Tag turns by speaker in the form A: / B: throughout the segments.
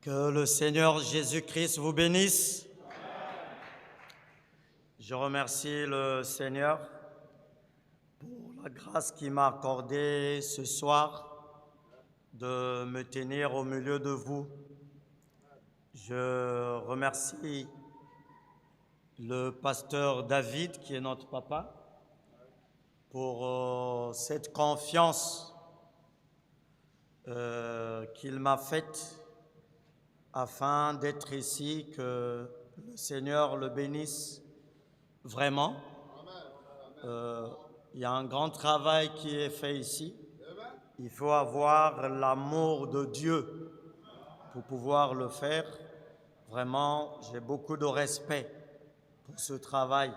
A: Que le Seigneur Jésus-Christ vous bénisse. Je remercie le Seigneur pour la grâce qu'il m'a accordée ce soir de me tenir au milieu de vous. Je remercie le pasteur David, qui est notre papa, pour cette confiance qu'il m'a faite afin d'être ici, que le Seigneur le bénisse vraiment. Il y a un grand travail qui est fait ici. Il faut avoir l'amour de Dieu pour pouvoir le faire. Vraiment, j'ai beaucoup de respect pour ce travail.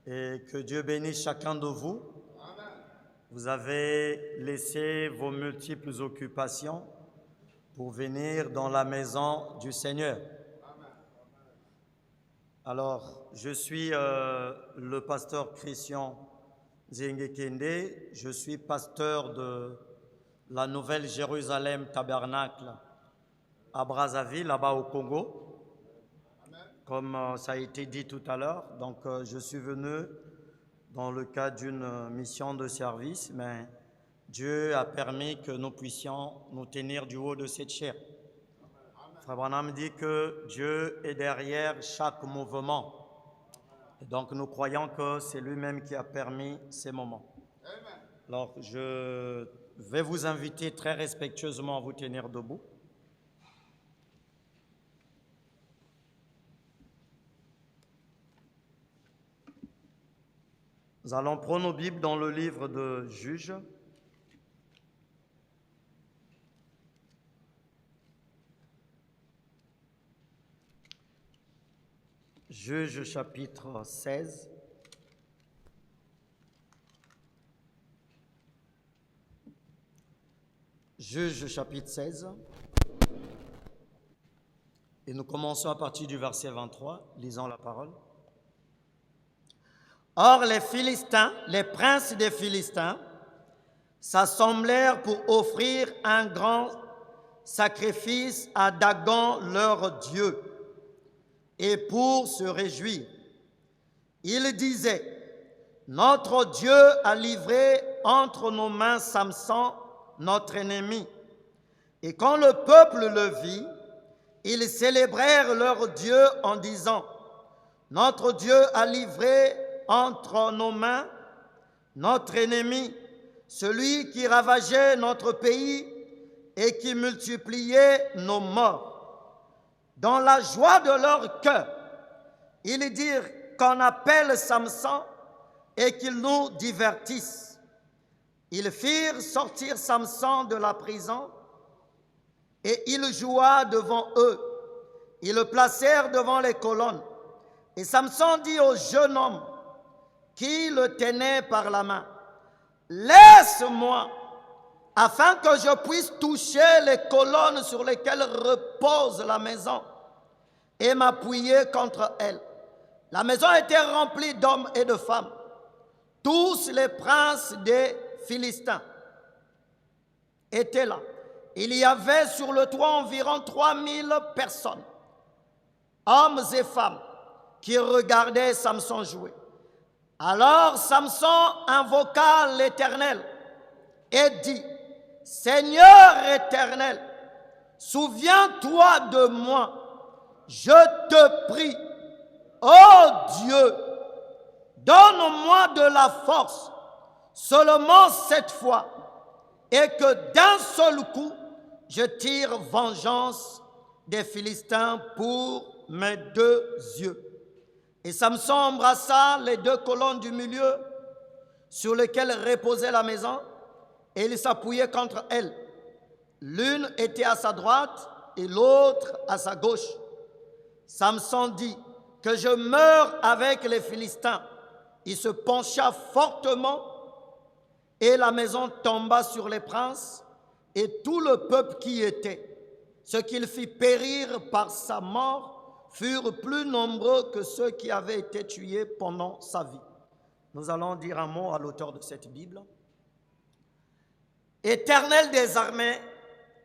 A: Et que Dieu bénisse chacun de vous. Vous avez laissé vos multiples occupations pour venir dans la maison du Seigneur. Alors, je suis le pasteur Christian Zengekende. Je suis pasteur de la Nouvelle Jérusalem Tabernacle à Brazzaville, là-bas au Congo, comme ça a été dit tout à l'heure. Donc, je suis venu dans le cadre d'une mission de service, mais Dieu a permis que nous puissions nous tenir du haut de cette chaire. Frère Branham dit que Dieu est derrière chaque mouvement. Et donc nous croyons que c'est lui-même qui a permis ces moments. Alors je vais vous inviter très respectueusement à vous tenir debout. Nous allons prendre nos Bibles dans le livre de Juges. Juges chapitre 16. Juges chapitre 16. Et nous commençons à partir du verset 23. Lisons la parole. Or les Philistins, les princes des Philistins, s'assemblèrent pour offrir un grand sacrifice à Dagon leur Dieu, et pour se réjouir. Ils disaient, notre Dieu a livré entre nos mains Samson, notre ennemi. Et quand le peuple le vit, ils célébrèrent leur Dieu en disant, notre Dieu a livré entre nos mains notre ennemi, celui qui ravageait notre pays et qui multipliait nos morts. Dans la joie de leur cœur, ils dirent qu'on appelle Samson et qu'il nous divertisse. Ils firent sortir Samson de la prison et il joua devant eux. Ils le placèrent devant les colonnes. Et Samson dit au jeune homme qui le tenait par la main, « Laisse-moi, afin que je puisse toucher les colonnes sur lesquelles repose la maison et m'appuyer contre elles. » La maison était remplie d'hommes et de femmes, tous les princes des Philistins étaient là. Il y avait sur le toit environ 3000 personnes, hommes et femmes, qui regardaient Samson jouer. Alors Samson invoqua l'Éternel et dit, « Seigneur éternel, souviens-toi de moi, je te prie, ô Dieu, donne-moi de la force, seulement cette fois, et que d'un seul coup, je tire vengeance des Philistins pour mes deux yeux. » Et Samson embrassa les deux colonnes du milieu sur lesquelles reposait la maison et il s'appuyait contre elles. L'une était à sa droite et l'autre à sa gauche. Samson dit, « Que je meure avec les Philistins. » Il se pencha fortement et la maison tomba sur les princes et tout le peuple qui y était. Ce qu'il fit périr par sa mort furent plus nombreux que ceux qui avaient été tués pendant sa vie. Nous allons dire un mot à l'auteur de cette Bible. Éternel des armées,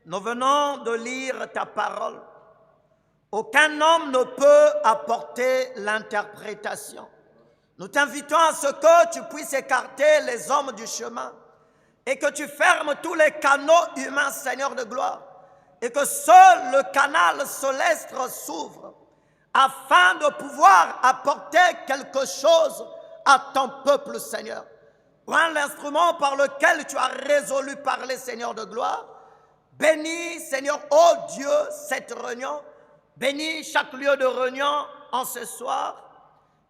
A: Nous venons de lire ta parole. Aucun homme ne peut apporter l'interprétation. Nous t'invitons à ce que tu puisses écarter les hommes du chemin et que tu fermes tous les canaux humains, Seigneur de gloire, et que seul le canal céleste s'ouvre afin de pouvoir apporter quelque chose à ton peuple, Seigneur. Prends l'instrument par lequel tu as résolu parler, Seigneur de gloire. Bénis, Seigneur, oh Dieu, cette réunion. Bénis chaque lieu de réunion en ce soir.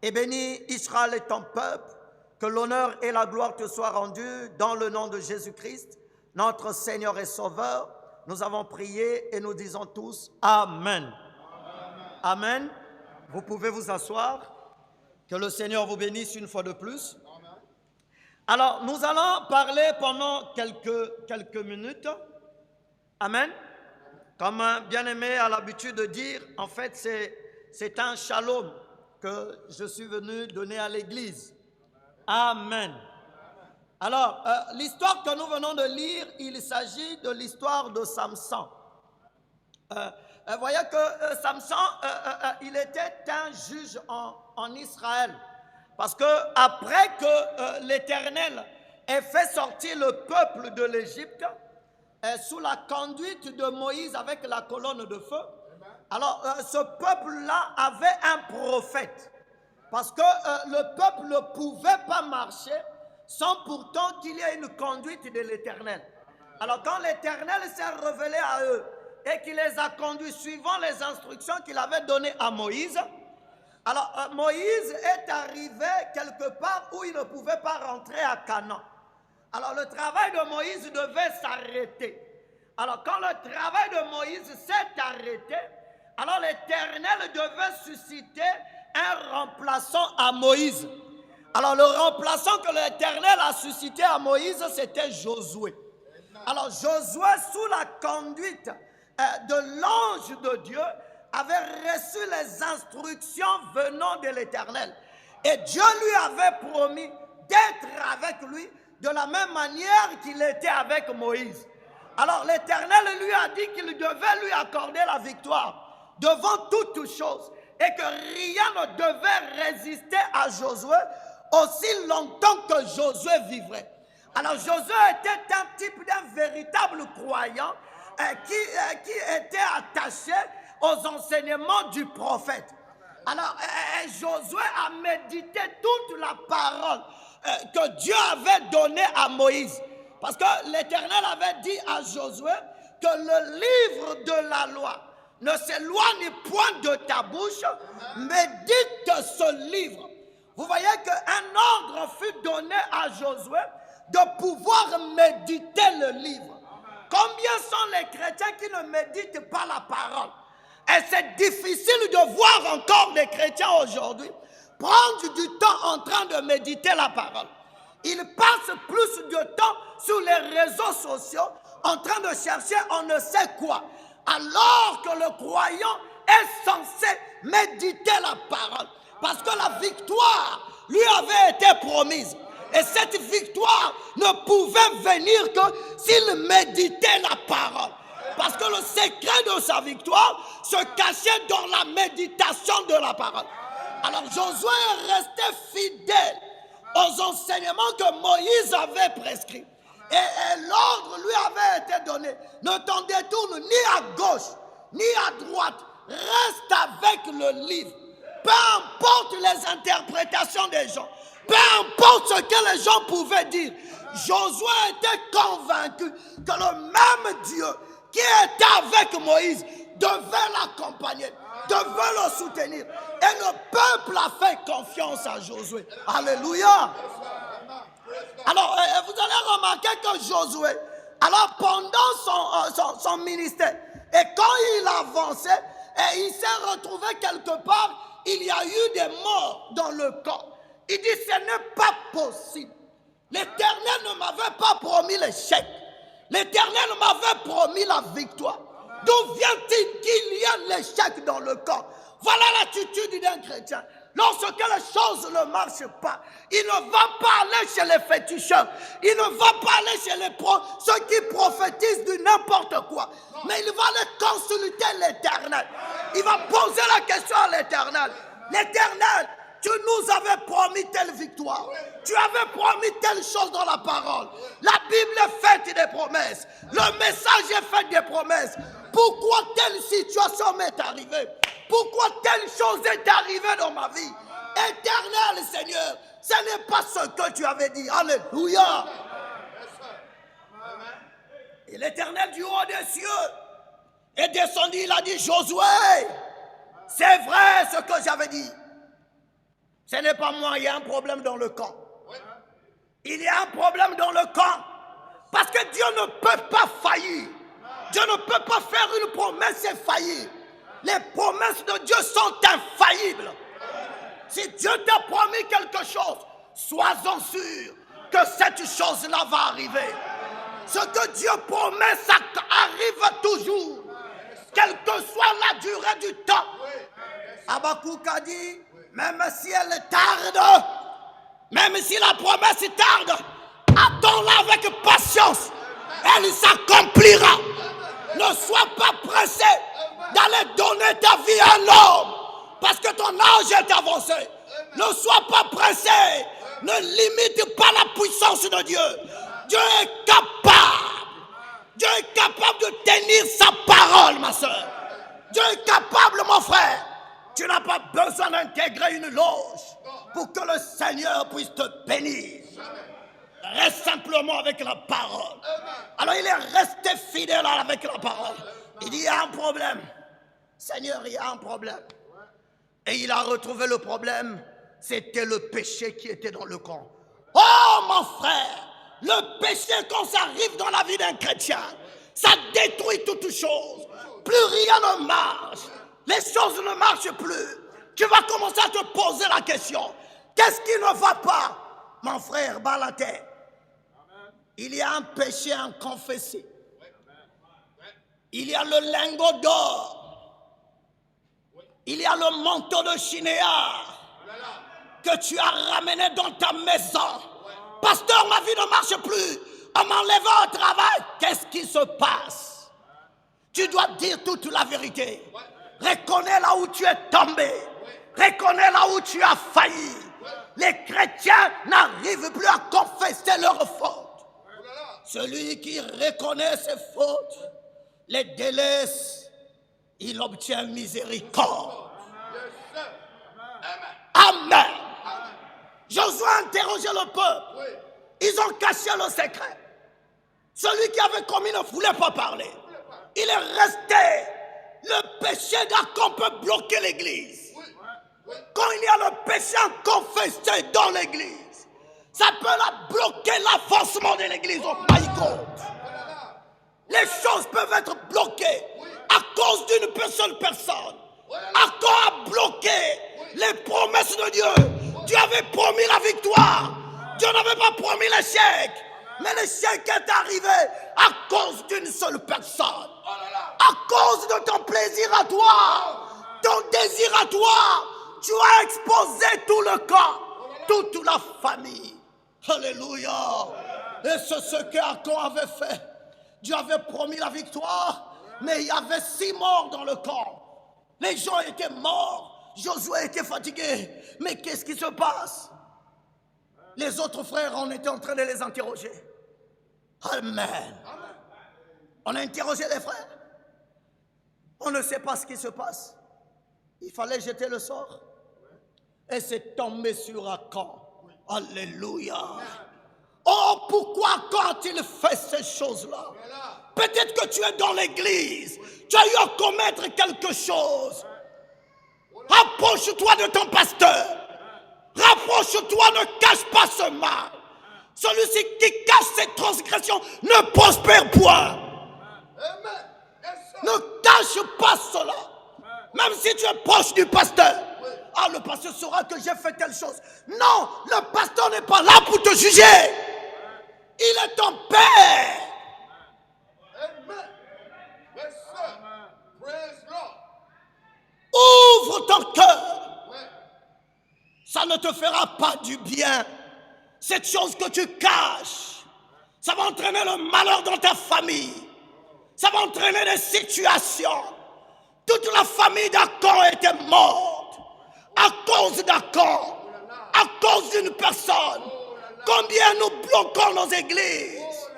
A: Et bénis Israël et ton peuple. Que l'honneur et la gloire te soient rendus dans le nom de Jésus-Christ, notre Seigneur et Sauveur. Nous avons prié et nous disons tous Amen. Amen. Amen. Vous pouvez vous asseoir. Que le Seigneur vous bénisse une fois de plus. Alors, nous allons parler pendant quelques minutes. Amen. Comme un bien-aimé a l'habitude de dire, en fait, c'est un shalom que je suis venu donner à l'Église. Amen. Alors, l'histoire que nous venons de lire, il s'agit de l'histoire de Samson. Vous voyez que Samson, il était un juge en Israël. Parce que après que l'Éternel ait fait sortir le peuple de l'Égypte, sous la conduite de Moïse avec la colonne de feu, alors ce peuple-là avait un prophète. Parce que le peuple ne pouvait pas marcher sans pourtant qu'il y ait une conduite de l'Éternel. Alors quand l'Éternel s'est révélé à eux et qu'il les a conduits suivant les instructions qu'il avait données à Moïse, alors Moïse est arrivé quelque part où il ne pouvait pas rentrer à Canaan. Alors le travail de Moïse devait s'arrêter. Alors quand le travail de Moïse s'est arrêté, alors l'Éternel devait susciter un remplaçant à Moïse. Alors le remplaçant que l'Éternel a suscité à Moïse, c'était Josué. Alors Josué, sous la conduite de l'ange de Dieu, avait reçu les instructions venant de l'Éternel. Et Dieu lui avait promis d'être avec lui de la même manière qu'il était avec Moïse. Alors l'Éternel lui a dit qu'il devait lui accorder la victoire devant toutes choses et que rien ne devait résister à Josué aussi longtemps que Josué vivrait. Alors Josué était un type d'un véritable croyant qui était attaché aux enseignements du prophète. Alors Josué a médité toute la parole que Dieu avait donnée à Moïse. Parce que l'Éternel avait dit à Josué que le livre de la loi ne s'éloigne point de ta bouche, médite ce livre. Vous voyez qu'un ordre fut donné à Josué de pouvoir méditer le livre. Combien sont les chrétiens qui ne méditent pas la parole? Et c'est difficile de voir encore des chrétiens aujourd'hui prendre du temps en train de méditer la parole. Ils passent plus de temps sur les réseaux sociaux en train de chercher on ne sait quoi. Alors que le croyant est censé méditer la parole. Parce que la victoire lui avait été promise. Et cette victoire ne pouvait venir que s'il méditait la parole. Parce que le secret de sa victoire se cachait dans la méditation de la parole. Alors Josué est resté fidèle aux enseignements que Moïse avait prescrits. Et l'ordre lui avait été donné. Ne t'en détourne ni à gauche, ni à droite. Reste avec le livre. Peu importe les interprétations des gens. Peu importe ce que les gens pouvaient dire. Josué était convaincu que le même Dieu qui était avec Moïse devait l'accompagner, devait le soutenir. Et le peuple a fait confiance à Josué. Alléluia. Alors, vous allez remarquer que Josué, alors pendant son ministère, et quand il avançait, et il s'est retrouvé quelque part, il y a eu des morts dans le camp. Il dit, ce n'est pas possible. L'Éternel ne m'avait pas promis l'échec. L'Éternel m'avait promis la victoire. D'où vient-il qu'il y a l'échec dans le camp? Voilà l'attitude d'un chrétien. lorsque les choses ne marchent pas, il ne va pas aller chez les féticheurs, il ne va pas aller chez ceux qui prophétisent du n'importe quoi, mais il va aller consulter l'Éternel. Il va poser la question à l'Éternel. L'Éternel, tu nous avais promis telle victoire, tu avais promis telle chose dans la parole. La Bible est faite des promesses, le message est fait des promesses. Pourquoi telle situation m'est arrivée? Pourquoi telle chose est arrivée dans ma vie? Éternel Seigneur, ce n'est pas ce que tu avais dit. Alléluia. Et l'Éternel du haut des cieux est descendu, il a dit: Josué, c'est vrai ce que j'avais dit. Ce n'est pas moi, il y a un problème dans le camp. Il y a un problème dans le camp. Parce que Dieu ne peut pas faillir. Dieu ne peut pas faire une promesse et faillir. Les promesses de Dieu sont infaillibles. Si Dieu t'a promis quelque chose, sois-en sûr que cette chose-là va arriver. Ce que Dieu promet, ça arrive toujours. Quelle que soit la durée du temps. Habakkuk a dit, même si elle tarde, même si la promesse tarde, attends-la avec patience. Elle s'accomplira. Ne sois pas pressé d'aller donner ta vie à l'homme parce que ton âge est avancé. Ne sois pas pressé. Ne limite pas la puissance de Dieu. Dieu est capable. Dieu est capable de tenir sa parole, ma soeur. Dieu est capable, mon frère. Tu n'as pas besoin d'intégrer une loge pour que le Seigneur puisse te bénir. Reste simplement avec la parole. Alors il est resté fidèle avec la parole. Il dit: il y a un problème. Seigneur, il y a un problème. Et il a retrouvé le problème. C'était le péché qui était dans le camp. Oh mon frère, le péché, quand ça arrive dans la vie d'un chrétien, ça détruit toutes choses. Plus rien ne marche. Les choses ne marchent plus. Tu vas commencer à te poser la question: qu'est-ce qui ne va pas? Mon frère, bats la tête. Il y a un péché inconfessé. Il y a le lingot d'or. Il y a le manteau de chinéar que tu as ramené dans ta maison. Pasteur, ma vie ne marche plus. On m'enlève au travail. Qu'est-ce qui se passe? Tu dois dire toute la vérité. Reconnais là où tu es tombé. Reconnais là où tu as failli. Les chrétiens n'arrivent plus à confesser leurs fautes. Celui qui reconnaît ses fautes, les délaisse, il obtient miséricorde. Amen. Josué a interrogé le peuple. Ils ont caché le secret. Celui qui avait commis ne voulait pas parler. Il est resté. Le péché d'Achan peut bloquer l'église. Quand il y a le péché confessé dans l'église, ça peut la bloquer l'avancement de l'église. Oh my God. Les choses peuvent être bloquées à cause d'une seule personne. Achan a bloqué les promesses de Dieu. Dieu avait promis la victoire. Dieu n'avait pas promis l'échec. Mais l'échec est arrivé à cause d'une seule personne. À cause de ton plaisir à toi, ton désir à toi, tu as exposé tout le camp, toute la famille. Alléluia. Et c'est ce que Achan avait fait. Dieu avait promis la victoire, mais il y avait 6 morts dans le camp. Les gens étaient morts. Josué était fatigué. Mais qu'est-ce qui se passe? Les autres frères, on était en train de les interroger. Amen. On a interrogé les frères. On ne sait pas ce qui se passe. Il fallait jeter le sort. Et c'est tombé sur Achan. Alléluia. Oh, pourquoi quand il fait ces choses-là? Peut-être que tu es dans l'église. Tu as eu à commettre quelque chose. Rapproche-toi de ton pasteur. Rapproche-toi, ne cache pas ce mal. Celui-ci qui cache ses transgressions ne prospère point. Ne cache pas cela. Même si tu es proche du pasteur. Ah, le pasteur saura que j'ai fait telle chose. Non, le pasteur n'est pas là pour te juger. Il est ton père. Ouvre ton cœur. ça ne te fera pas du bien. Cette chose que tu caches, ça va entraîner le malheur dans ta famille. Ça va entraîner des situations. Toute la famille d'Achan était morte à cause d'Achan, à cause d'une personne. Combien nous bloquons nos églises?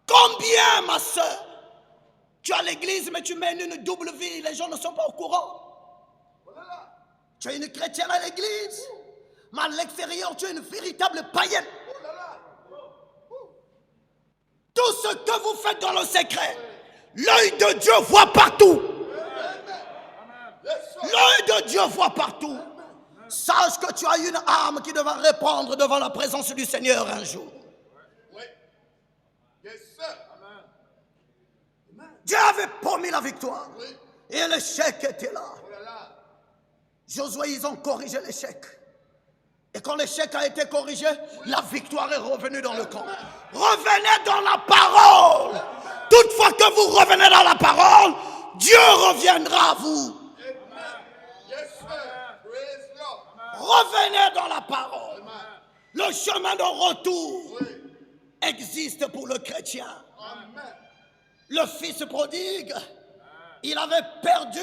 A: Combien, ma soeur? Tu as l'église, mais tu mènes une double vie. Les gens ne sont pas au courant. Tu es une chrétienne à l'église, mais à l'extérieur, tu es une véritable païenne. Tout ce que vous faites dans le secret, l'œil de Dieu voit partout. L'œil de Dieu voit partout. Sache que tu as une âme qui devra répondre devant la présence du Seigneur un jour. Dieu avait promis la victoire. Et l'échec était là. Josué, ils ont corrigé l'échec. Et quand l'échec a été corrigé, la victoire est revenue dans le camp. Revenez dans la parole. Toutefois que vous revenez dans la parole, Dieu reviendra à vous. Revenez dans la parole. Le chemin de retour existe pour le chrétien. Le fils prodigue, il avait perdu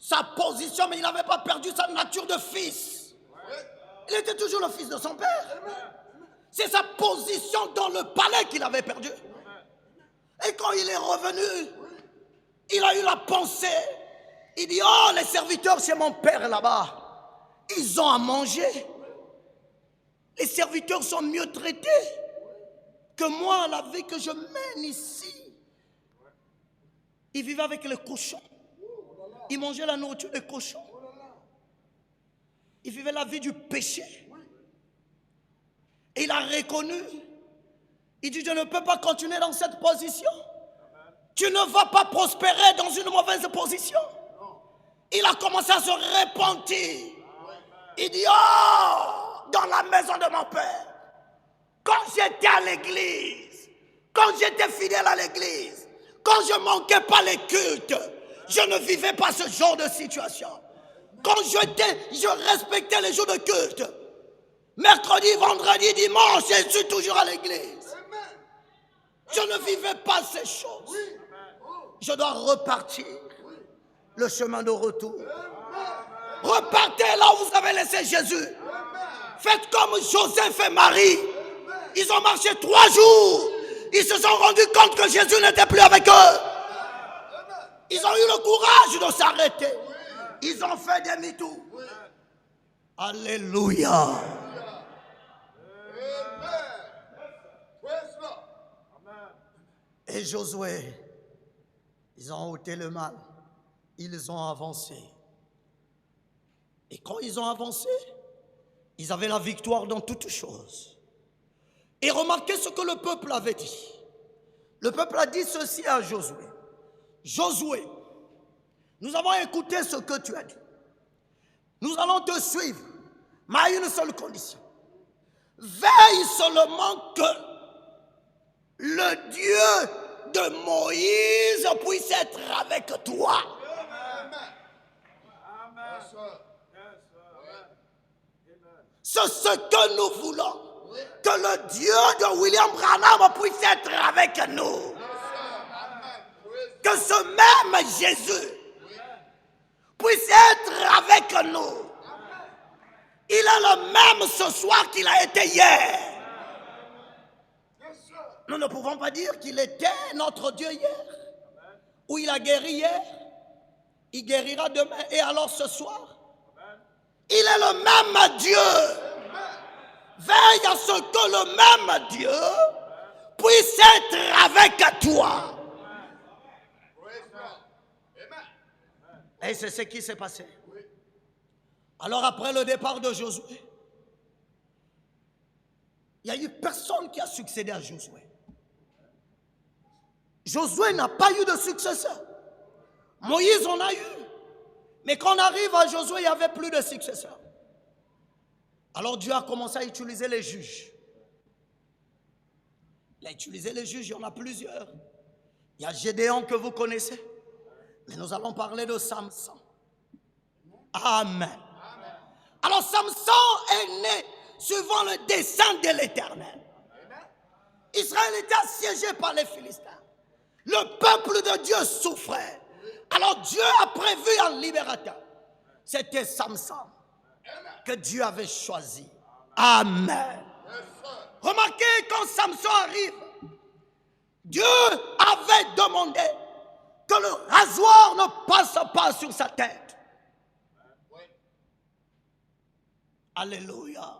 A: sa position, mais il n'avait pas perdu sa nature de fils. Il était toujours le fils de son père. C'est sa position dans le palais qu'il avait perdu. Et quand il est revenu, il a eu la pensée. Il dit, oh, les serviteurs chez mon père là-bas, ils ont à manger. Les serviteurs sont mieux traités que moi, la vie que je mène ici. Il vivait avec les cochons. Il mangeait la nourriture des cochons. Il vivait la vie du péché. Et il a reconnu. Il dit, je ne peux pas continuer dans cette position. Tu ne vas pas prospérer dans une mauvaise position. Il a commencé à se repentir. Il dit, oh, dans la maison de mon père, quand j'étais à l'église, quand j'étais fidèle à l'église, quand je ne manquais pas les cultes, je ne vivais pas ce genre de situation. Quand je respectais les jours de culte, mercredi, vendredi, dimanche, je suis toujours à l'église. Je ne vivais pas ces choses. Je dois repartir le chemin de retour. Repartez là où vous avez laissé Jésus. Faites comme Joseph et Marie. Ils ont marché 3 jours. Ils se sont rendus compte que Jésus n'était plus avec eux. Ils ont eu le courage de s'arrêter. Ils ont fait demi-tour. Alléluia. Et Josué, ils ont ôté le mal. Ils ont avancé. Et quand ils ont avancé, ils avaient la victoire dans toutes choses. Et remarquez ce que le peuple avait dit. Le peuple a dit ceci à Josué. Josué, nous avons écouté ce que tu as dit. Nous allons te suivre, mais à une seule condition. Veille seulement que le Dieu de Moïse puisse être avec toi. C'est ce que nous voulons. Que le Dieu de William Branham puisse être avec nous. Que ce même Jésus puisse être avec nous. Il est le même ce soir qu'il a été hier. Nous ne pouvons pas dire qu'il était notre Dieu hier. Ou il a guéri hier. Il guérira demain. Et alors ce soir, il est le même Dieu. Veille à ce que le même Dieu puisse être avec toi. Et c'est ce qui s'est passé. Alors après le départ de Josué, il n'y a eu personne qui a succédé à Josué. Josué n'a pas eu de successeur. Moïse en a eu. Mais quand on arrive à Josué, il n'y avait plus de successeur. Alors Dieu a commencé à utiliser les juges. Il a utilisé les juges, il y en a plusieurs. Il y a Gédéon que vous connaissez. Mais nous allons parler de Samson. Amen. Alors Samson est né suivant le dessein de l'Éternel. Israël était assiégé par les Philistins. Le peuple de Dieu souffrait. Alors Dieu a prévu un libérateur. C'était Samson que Dieu avait choisi. Amen. Remarquez, quand Samson arrive, Dieu avait demandé que le rasoir ne passe pas sur sa tête. Alléluia.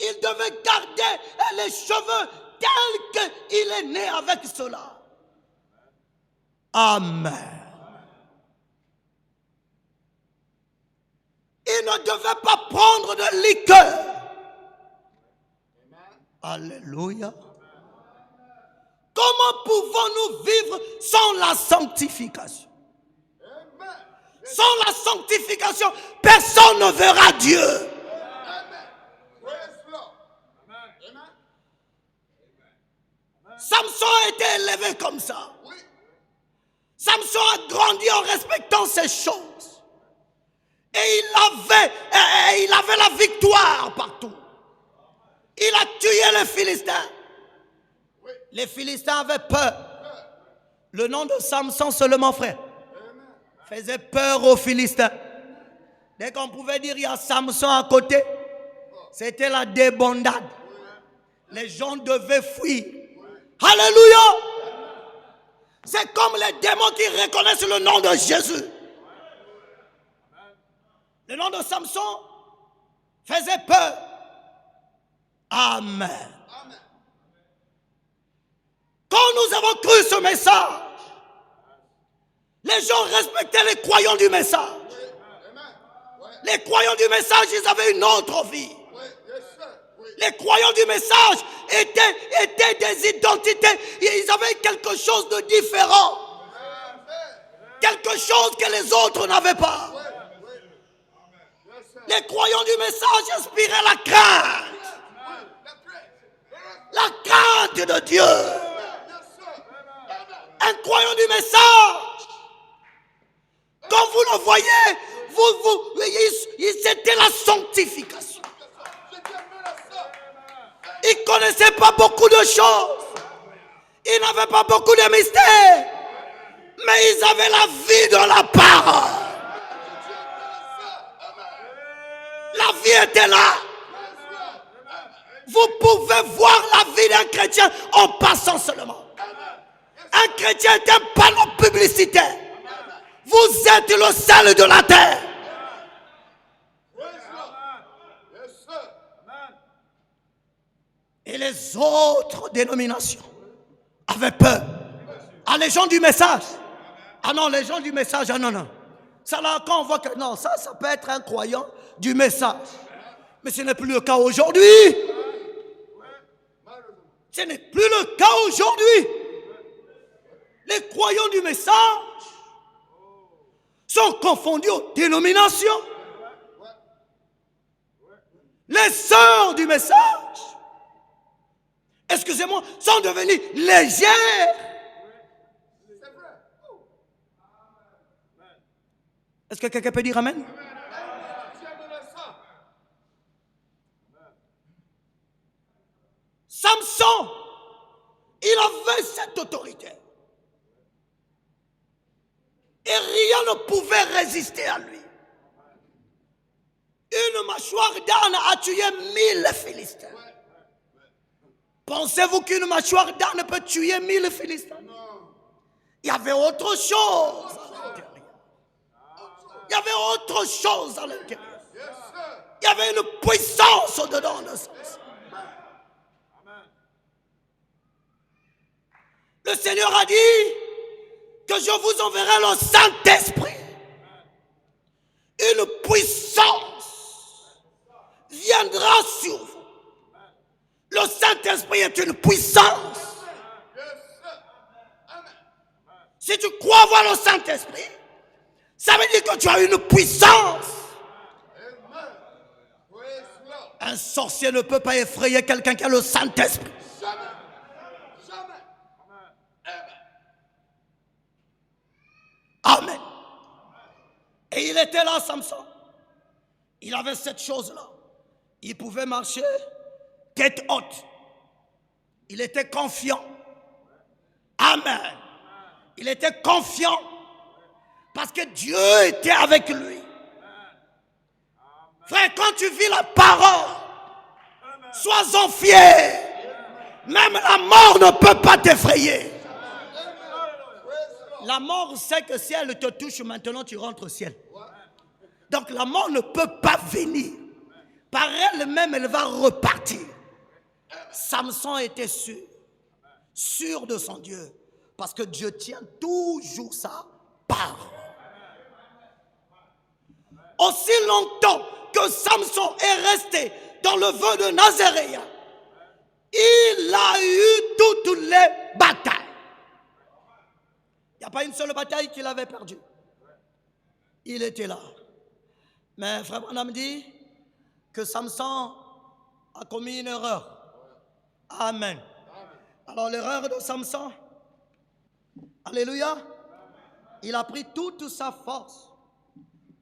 A: Il devait garder les cheveux tels qu'il est né avec cela. Amen. Il ne devait pas prendre de liqueur. Alléluia. Comment pouvons-nous vivre sans la sanctification? Sans la sanctification, personne ne verra Dieu. Samson a été élevé comme ça. Samson a grandi en respectant ces choses. Et il avait la victoire partout. Il a tué les Philistins. Les Philistins avaient peur. Le nom de Samson seulement, frère, faisait peur aux Philistins. Dès qu'on pouvait dire il y a Samson à côté, c'était la débandade. Les gens devaient fuir. Alléluia. C'est comme les démons qui reconnaissent le nom de Jésus. Le nom de Samson faisait peur. Amen. Quand nous avons cru ce message, les gens respectaient les croyants du message. Les croyants du message, ils avaient une autre vie. Les croyants du message étaient des identités. Ils avaient quelque chose de différent. Quelque chose que les autres n'avaient pas. Les croyants du message inspiraient la crainte. La crainte de Dieu. Un croyant du message, quand vous le voyez, c'était la sanctification. Ils ne connaissaient pas beaucoup de choses. Ils n'avaient pas beaucoup de mystères. Mais ils avaient la vie de la parole. La vie était là. Vous pouvez voir la vie d'un chrétien en passant seulement. Un chrétien est un panneau publicitaire. Vous êtes le sel de la terre. Et les autres dénominations avaient peur. Ah, les gens du message. Ah non, les gens du message, ah non, non. Ça là, quand on voit que non, ça peut être un croyant du message. Mais ce n'est plus le cas aujourd'hui. Ce n'est plus le cas aujourd'hui. Les croyants du message sont confondus aux dénominations. Les sœurs du message, excusez-moi, sont devenues légères. Est-ce que quelqu'un peut dire amen? Samson, il avait cette autorité. Et rien ne pouvait résister à lui. Une mâchoire d'âne a tué 1000 Philistins. Pensez-vous qu'une mâchoire d'âne peut tuer 1000 Philistins? Il y avait autre chose à l'intérieur. Il y avait autre chose à l'intérieur. Il y avait une puissance au-dedans de ça. Le Seigneur a dit que je vous enverrai le Saint-Esprit. Une puissance viendra sur vous. Le Saint-Esprit est une puissance. Si tu crois avoir le Saint-Esprit, ça veut dire que tu as une puissance. Un sorcier ne peut pas effrayer quelqu'un qui a le Saint-Esprit. Amen. Et il était là, Samson.
B: il avait cette chose-là. Il pouvait marcher tête haute. Il était confiant. Amen. Il était confiant parce que Dieu était avec lui. Frère, quand tu vis la parole, sois-en fier. Même la mort ne peut pas t'effrayer. La mort sait que si elle te touche maintenant, tu rentres au ciel. Donc la mort ne peut pas venir. Par elle-même, elle va repartir. Samson était sûr de son Dieu. Parce que Dieu tient toujours sa parole. Aussi longtemps que Samson est resté dans le vœu de Nazaréen, il a eu toutes les batailles. Il n'y a pas une seule bataille qu'il avait perdue. Il était là. Mais frère Branham dit que Samson a commis une erreur. Amen. Alors l'erreur de Samson, alléluia, il a pris toute sa force.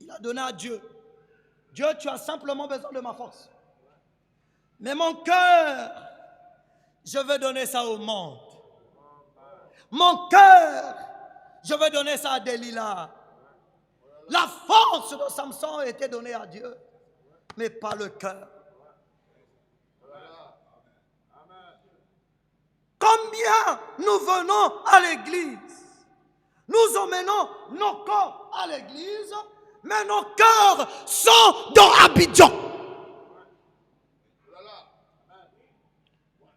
B: Il a donné à Dieu. Dieu, tu as simplement besoin de ma force. Mais mon cœur, je veux donner ça au monde. Mon cœur, je veux donner ça à Delilah. La force de Samson a été donnée à Dieu, mais pas le cœur. Combien nous venons à l'église, nous emmenons nos corps à l'église, mais nos cœurs sont dans Abidjan.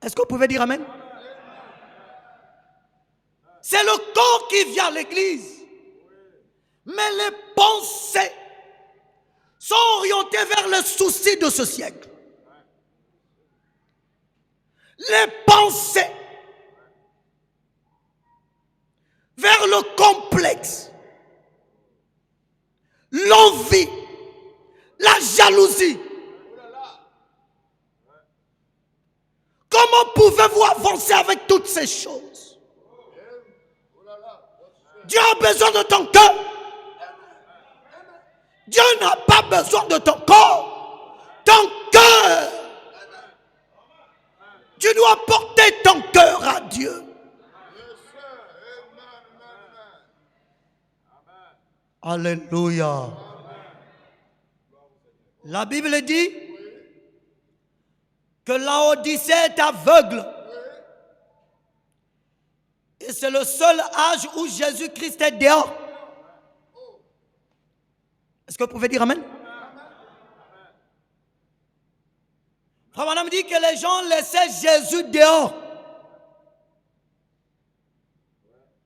B: Est-ce que vous pouvez dire amen? C'est le corps qui vient à l'église, mais les pensées sont orientées vers les soucis de ce siècle. Les pensées vers le complexe, l'envie, la jalousie. Comment pouvez-vous avancer avec toutes ces choses? Dieu a besoin de ton cœur. Dieu n'a pas besoin de ton corps. Ton cœur. Tu dois porter ton cœur à Dieu. Alléluia. La Bible dit que Laodicée est aveugle. Et c'est le seul âge où Jésus-Christ est dehors. Est-ce que vous pouvez dire amen? Frère Madame dit que les gens laissaient Jésus dehors.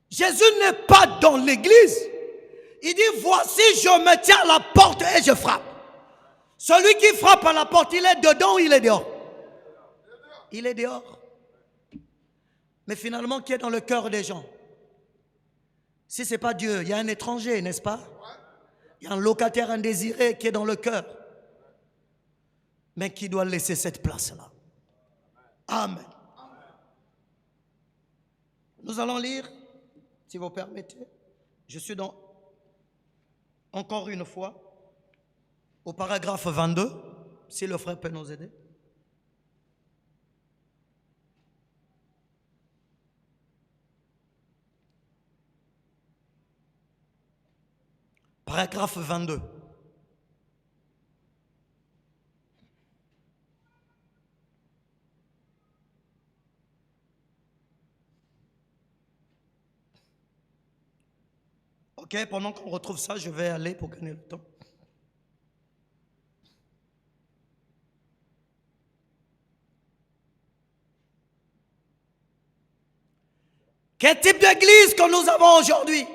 B: Jésus n'est pas dans l'église. Il dit, voici, je me tiens à la porte et je frappe. Celui qui frappe à la porte, il est dedans ou il est dehors? Il est dehors. Mais finalement, qui est dans le cœur des gens? Si ce n'est pas Dieu, il y a un étranger, n'est-ce pas? Il y a un locataire indésiré qui est dans le cœur. Mais qui doit laisser cette place-là? Amen. Nous allons lire, si vous permettez. Je suis dans, encore une fois, au paragraphe 22, si le frère peut nous aider. Paragraphe 22. Ok, pendant qu'on retrouve ça, je vais aller pour gagner le temps. Quel type d'église que nous avons aujourd'hui?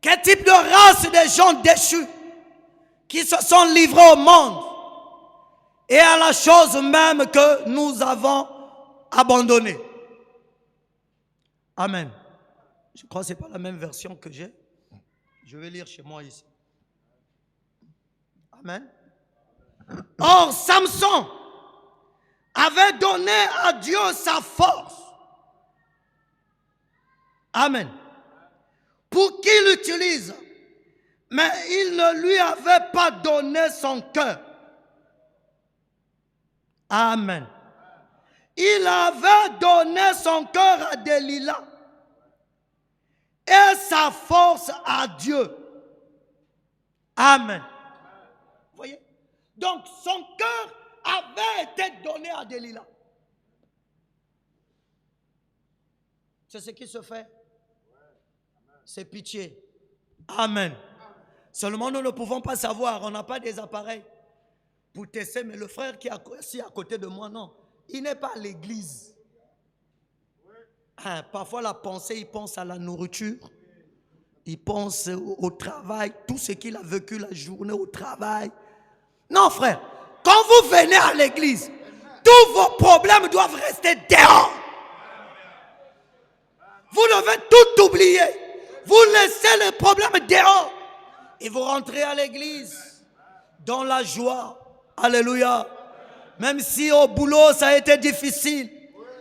B: Quel type de race des gens déchus qui se sont livrés au monde et à la chose même que nous avons abandonnée? Amen. Je crois que ce n'est pas la même version que j'ai. Je vais lire chez moi ici. Amen. Or, Samson avait donné à Dieu sa force. Amen. Pour qu'il l'utilise. Mais il ne lui avait pas donné son cœur.
A: Amen.
B: Il avait donné son cœur à Delilah et sa force à Dieu.
A: Amen.
B: Vous voyez? Donc son cœur avait été donné à Delilah. C'est ce qui se fait. C'est pitié.
A: Amen.
B: Seulement nous ne pouvons pas savoir, on n'a pas des appareils pour tester, mais le frère qui est assis à côté de moi, non, il n'est pas à l'église. Parfois la pensée, il pense à la nourriture, il pense au travail, tout ce qu'il a vécu la journée au travail. Non frère, quand vous venez à l'église, tous vos problèmes doivent rester dehors. Vous devez tout oublier. Vous laissez les problèmes dehors. Et vous rentrez à l'église dans la joie. Alléluia. Même si au boulot ça a été difficile.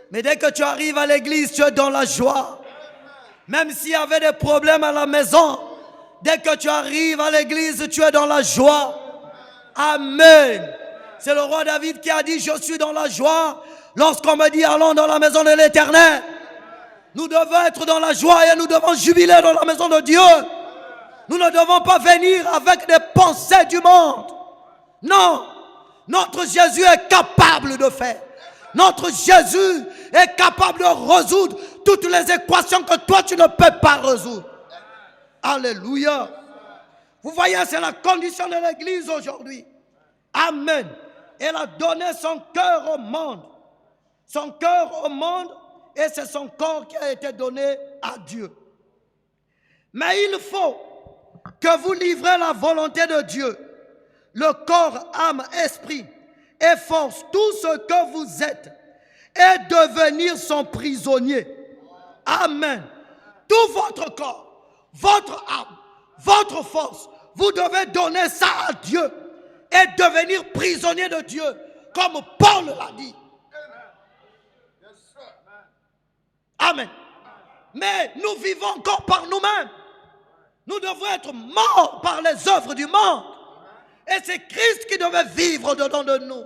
B: Mais dès que tu arrives à l'église, tu es dans la joie. Même s'il y avait des problèmes à la maison. Dès que tu arrives à l'église, tu es dans la joie. Amen. C'est le roi David qui a dit, je suis dans la joie. Lorsqu'on me dit, allons dans la maison de l'Éternel. Nous devons être dans la joie et nous devons jubiler dans la maison de Dieu. Nous ne devons pas venir avec des pensées du monde. Non, notre Jésus est capable de faire. Notre Jésus est capable de résoudre toutes les équations que toi tu ne peux pas résoudre. Alléluia. Vous voyez, c'est la condition de l'église aujourd'hui. Amen. Elle a donné son cœur au monde. Son cœur au monde. Et c'est son corps qui a été donné à Dieu. Mais il faut que vous livrez la volonté de Dieu, le corps, âme, esprit et force, tout ce que vous êtes, et devenir son prisonnier. Amen. Tout votre corps, votre âme, votre force, vous devez donner ça à Dieu et devenir prisonnier de Dieu, comme Paul l'a dit. Amen. Mais nous vivons encore par nous-mêmes. Nous devons être morts par les œuvres du monde. Et c'est Christ qui devait vivre dedans de nous.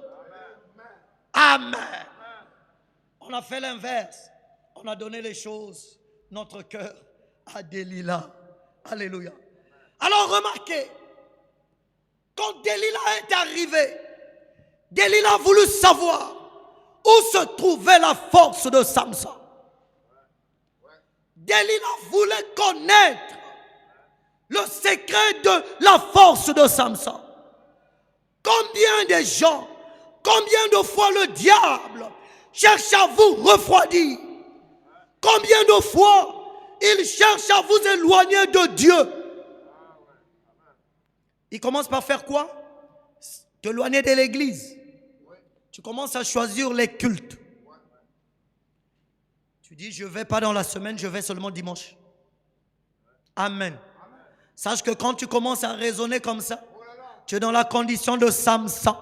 B: Amen. On a fait l'inverse. On a donné les choses, notre cœur, à Delilah. Alléluia. Alors remarquez, quand Delilah est arrivée, Delilah a voulu savoir où se trouvait la force de Samson. Delilah voulait connaître le secret de la force de Samson. Combien de gens, combien de fois le diable cherche à vous refroidir? Combien de fois il cherche à vous éloigner de Dieu? Il commence par faire quoi? T'éloigner de l'église. Tu commences à choisir les cultes. Tu dis, je ne vais pas dans la semaine, je vais seulement dimanche. Amen. Sache que quand tu commences à raisonner comme ça, tu es dans la condition de Samson.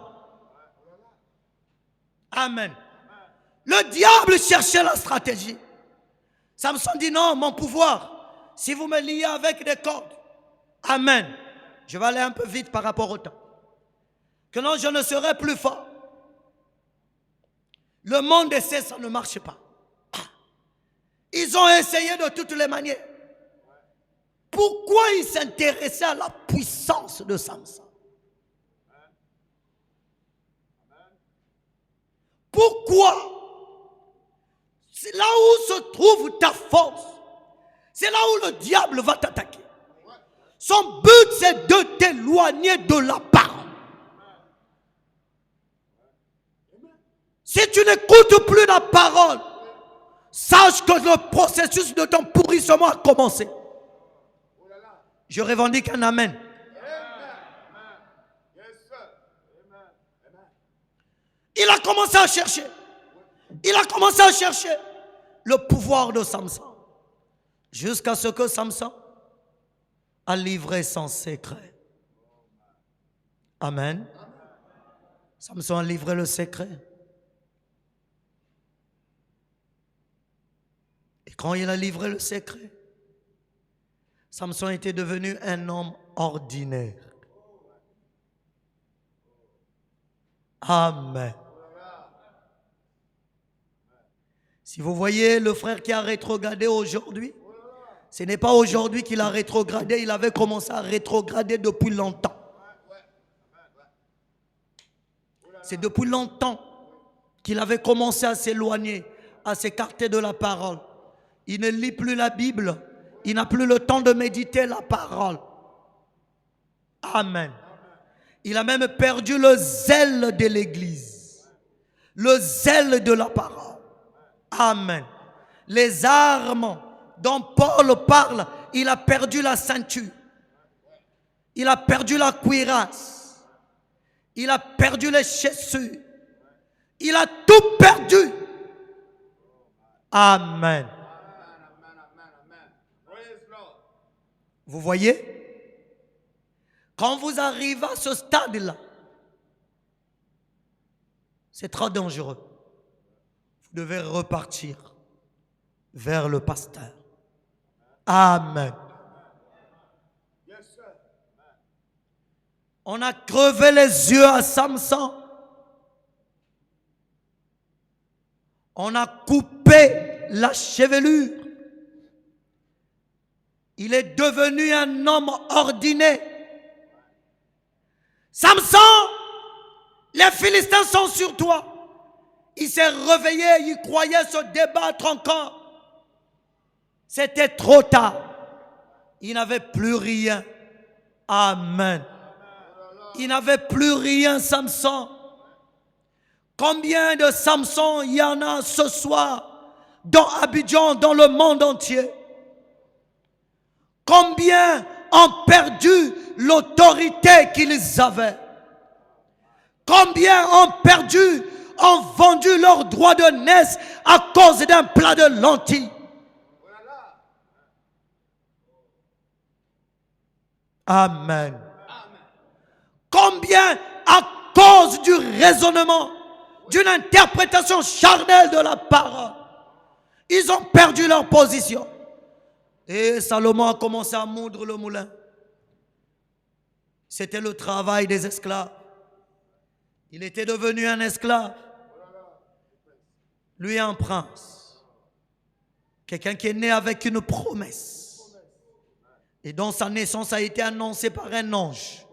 B: Amen. Le diable cherchait la stratégie. Samson dit, non, mon pouvoir, si vous me liez avec des cordes, amen. Je vais aller un peu vite par rapport au temps. Que non, je ne serai plus fort. Le monde essaie, ça ne marche pas. Ils ont essayé de toutes les manières. Pourquoi ils s'intéressaient à la puissance de Samson? Pourquoi? C'est là où se trouve ta force. C'est là où le diable va t'attaquer. Son but, c'est de t'éloigner de la parole. Si tu n'écoutes plus la parole, sache que le processus de ton pourrissement a commencé. Je revendique un amen. Il a commencé à chercher. Il a commencé à chercher le pouvoir de Samson. Jusqu'à ce que Samson a livré son secret. Amen. Samson a livré le secret. Et quand il a livré le secret, Samson était devenu un homme
A: ordinaire. Amen. Si vous voyez le frère qui a rétrogradé aujourd'hui, ce n'est pas aujourd'hui qu'il a rétrogradé, il avait commencé à rétrograder depuis longtemps. C'est depuis longtemps qu'il avait commencé à s'éloigner, à s'écarter de la parole. Il ne lit plus la Bible, il n'a plus le temps de méditer la parole. Amen. Il a même perdu le zèle de l'Église, le zèle de la parole. Amen. Les armes dont Paul parle, il a perdu la ceinture. Il a perdu la cuirasse. Il a perdu les chaussures. Il a tout perdu. Amen. Vous voyez? Quand vous arrivez à ce stade-là, c'est trop dangereux. Vous devez repartir vers le pasteur. Amen. On a crevé les yeux à Samson. On a coupé la chevelure. Il est devenu un homme ordinaire. Samson, les Philistins sont sur toi. Il s'est réveillé, il croyait se débattre encore. C'était trop tard. Il n'avait plus rien. Amen. Il n'avait plus rien, Samson. Combien de Samson il y en a ce soir dans Abidjan, dans le monde entier? Combien ont perdu l'autorité qu'ils avaient? Combien ont perdu, ont vendu leur droit de naissance à cause d'un plat de lentilles? Amen. Combien à cause du raisonnement, d'une interprétation charnelle de la parole, ils ont perdu leur position. Et Salomon a commencé à moudre le moulin. C'était le travail des esclaves. Il était devenu un esclave. Lui un prince. Quelqu'un qui est né avec une promesse. Et dont sa naissance a été annoncée par un ange.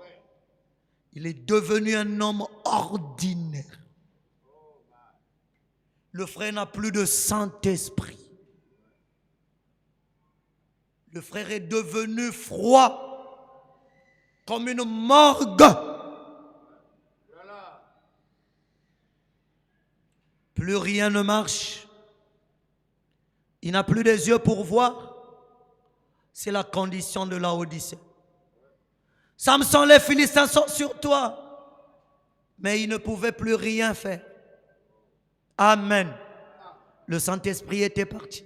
A: Il est devenu un homme ordinaire. Le frère n'a plus de Saint-Esprit. Le frère est devenu froid, comme une morgue. Plus rien ne marche. Il n'a plus des yeux pour voir. C'est la condition de la Odyssée. Samson, les Philistins sont sur toi. Mais il ne pouvait plus rien faire. Amen. Le Saint-Esprit était parti.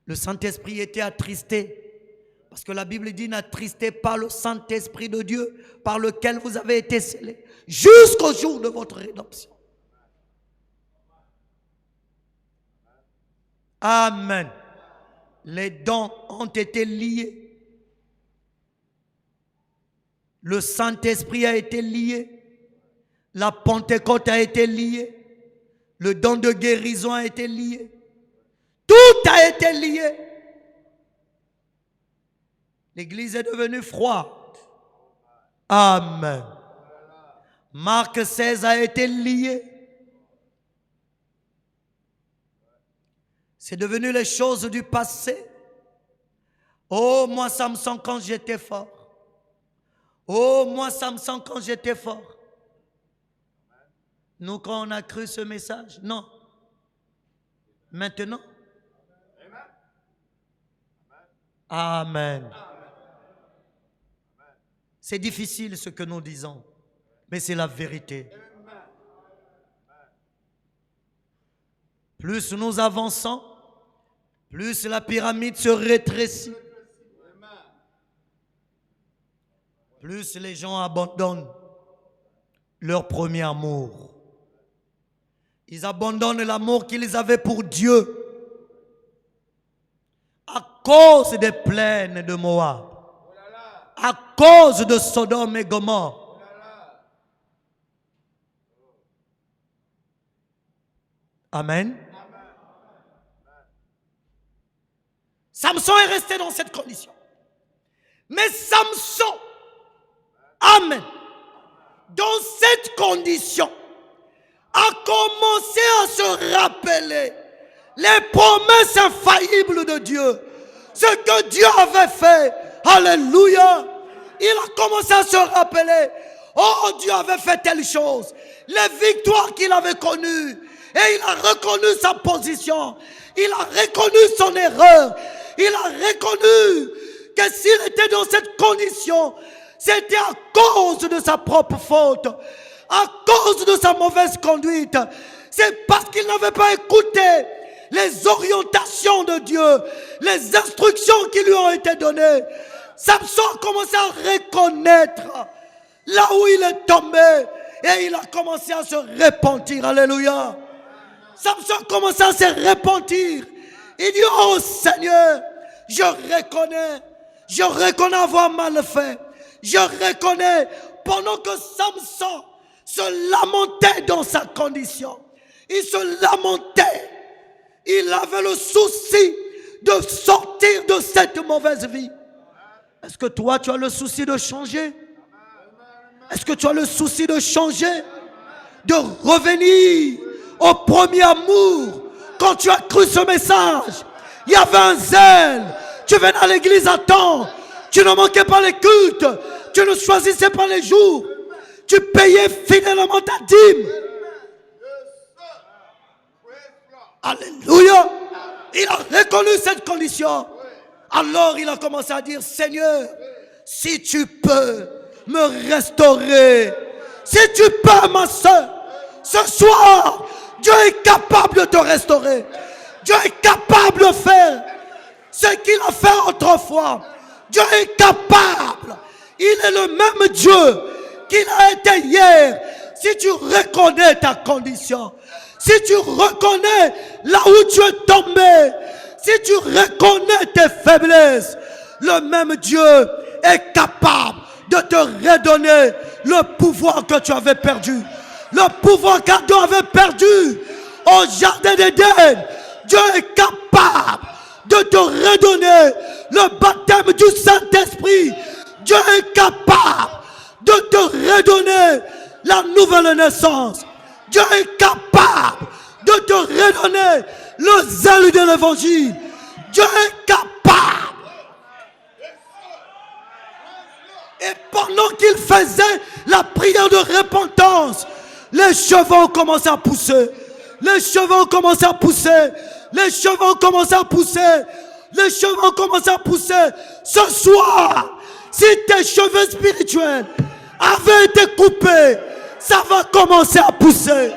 A: Le Saint-Esprit était attristé. Parce que la Bible dit, n'attristez pas le Saint-Esprit de Dieu par lequel vous avez été scellés jusqu'au jour de votre rédemption. Amen. Les dents ont été liés. Le Saint-Esprit a été lié. La Pentecôte a été liée. Le don de guérison a été lié. Tout a été lié. L'église est devenue froide. Amen. Marc 16 a été lié. C'est devenu les choses du passé. Oh, moi Samson quand j'étais fort. Oh, moi Samson quand j'étais fort. Nous quand on a cru ce message, non. Maintenant. Amen. C'est difficile ce que nous disons, mais c'est la vérité. Plus nous avançons, plus la pyramide se rétrécit. Plus les gens abandonnent leur premier amour. Ils abandonnent l'amour qu'ils avaient pour Dieu à cause des plaines de Moab,
B: à cause de Sodome et Gomorrhe. Amen. Samson est resté dans cette condition. Mais Samson, amen, dans cette condition, a commencé à se rappeler les promesses infaillibles de Dieu. Ce que Dieu avait fait. Alléluia. Il a commencé à se rappeler. Oh, Dieu avait fait telle chose. Les victoires qu'il avait connues. Et il a reconnu sa position. Il a reconnu son erreur. Il a reconnu que s'il était dans cette condition, c'était à cause de sa propre faute. À cause de sa mauvaise conduite. C'est parce qu'il n'avait pas écouté les orientations de Dieu, les instructions qui lui ont été données. Samson a commencé à reconnaître là où il est tombé et il a commencé à se repentir. Alléluia. Samson a commencé à se repentir. Il dit, oh Seigneur, je reconnais avoir mal fait. Je reconnais, pendant que Samson se lamentait dans sa condition, il se lamentait. Il avait le souci de sortir de cette mauvaise vie. Est-ce que toi, tu as le souci de changer? Est-ce que tu as le souci de changer? De revenir au premier amour? Quand tu as cru ce message, il y avait un zèle. Tu venais à l'église à temps. Tu ne manquais pas les cultes. Tu ne choisissais pas les jours. Tu payais fidèlement ta dîme. Alléluia. Il a reconnu cette condition. Alors il a commencé à dire, Seigneur, si tu peux me restaurer, si tu peux, ma soeur, ce soir, Dieu est capable de te restaurer. Dieu est capable de faire ce qu'il a fait autrefois. Dieu est capable. Il est le même Dieu qu'il a été hier. Si tu reconnais ta condition, si tu reconnais là où tu es tombé, si tu reconnais tes faiblesses, le même Dieu est capable de te redonner le pouvoir que tu avais perdu. Le pouvoir qu'Adam avait perdu au jardin d'Éden. Dieu est capable de te redonner le baptême du Saint-Esprit. Dieu est capable de te redonner la nouvelle naissance. Dieu est capable de te redonner le zèle de l'évangile. Dieu est capable. Et pendant qu'il faisait la prière de repentance, les cheveux ont commencé à pousser. Les cheveux ont commencé à pousser. Les cheveux ont commencé à pousser. Les cheveux ont commencé à pousser. Ce soir, si tes cheveux spirituels avaient été coupés, ça va commencer à pousser.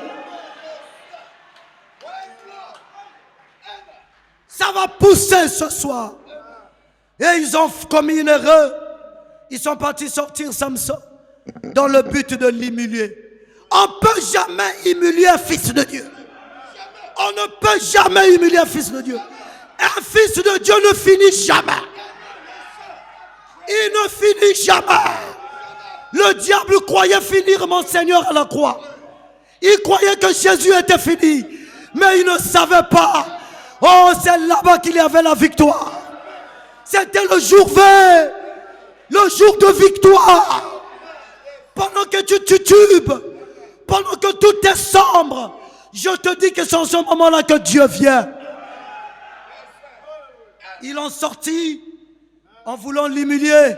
B: Ça va pousser ce soir. Et ils ont commis une erreur. Ils sont partis sortir Samson dans le but de l'humilier. On ne peut jamais humilier un fils de Dieu. On ne peut jamais humilier un fils de Dieu. Un fils de Dieu ne finit jamais. Il ne finit jamais. Le diable croyait finir mon Seigneur à la croix. Il croyait que Jésus était fini. Mais il ne savait pas. Oh, c'est là-bas qu'il y avait la victoire. C'était le jour V. Le jour de victoire. Pendant que tu titubes, pendant que tout est sombre, je te dis que c'est en ce moment-là que Dieu vient. Ils l'ont sorti en voulant l'humilier.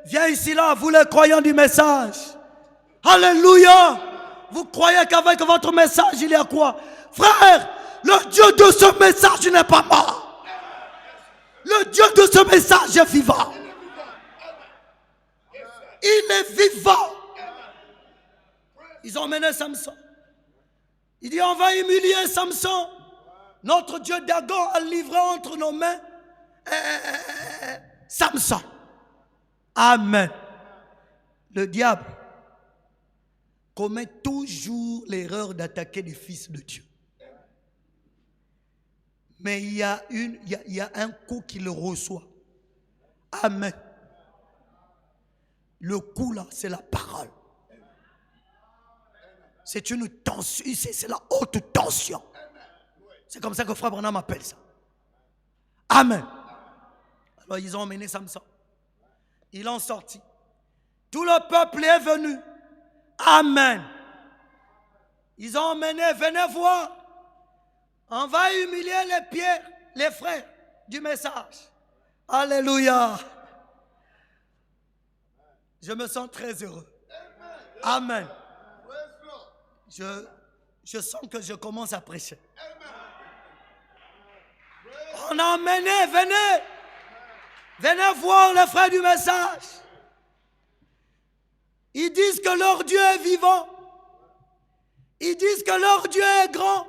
B: Viens ici là, vous les croyants du message. Alléluia. Vous croyez qu'avec votre message, il y a quoi? Frère, le Dieu de ce message n'est pas mort. Le Dieu de ce message est vivant. Il est vivant. Ils ont mené Samson. Il dit, on va humilier Samson. Notre Dieu Dagon a livré entre nos mains Samson. Amen. Le diable commet toujours l'erreur d'attaquer les fils de Dieu. Mais il y a un coup qu'il reçoit. Amen. Le coup là, c'est la parole. C'est une tension, c'est la haute tension. C'est comme ça que Frère Branham appelle ça. Amen. Alors ils ont emmené Samson. Ils l'ont sorti. Tout le peuple est venu. Amen. Ils ont emmené, venez voir. On va humilier les pierres, les frères du message. Alléluia. Je me sens très heureux. Amen. Je sens que je commence à prêcher. On a emmené, venez voir les frères du message. Ils disent que leur Dieu est vivant. Ils disent que leur Dieu est grand.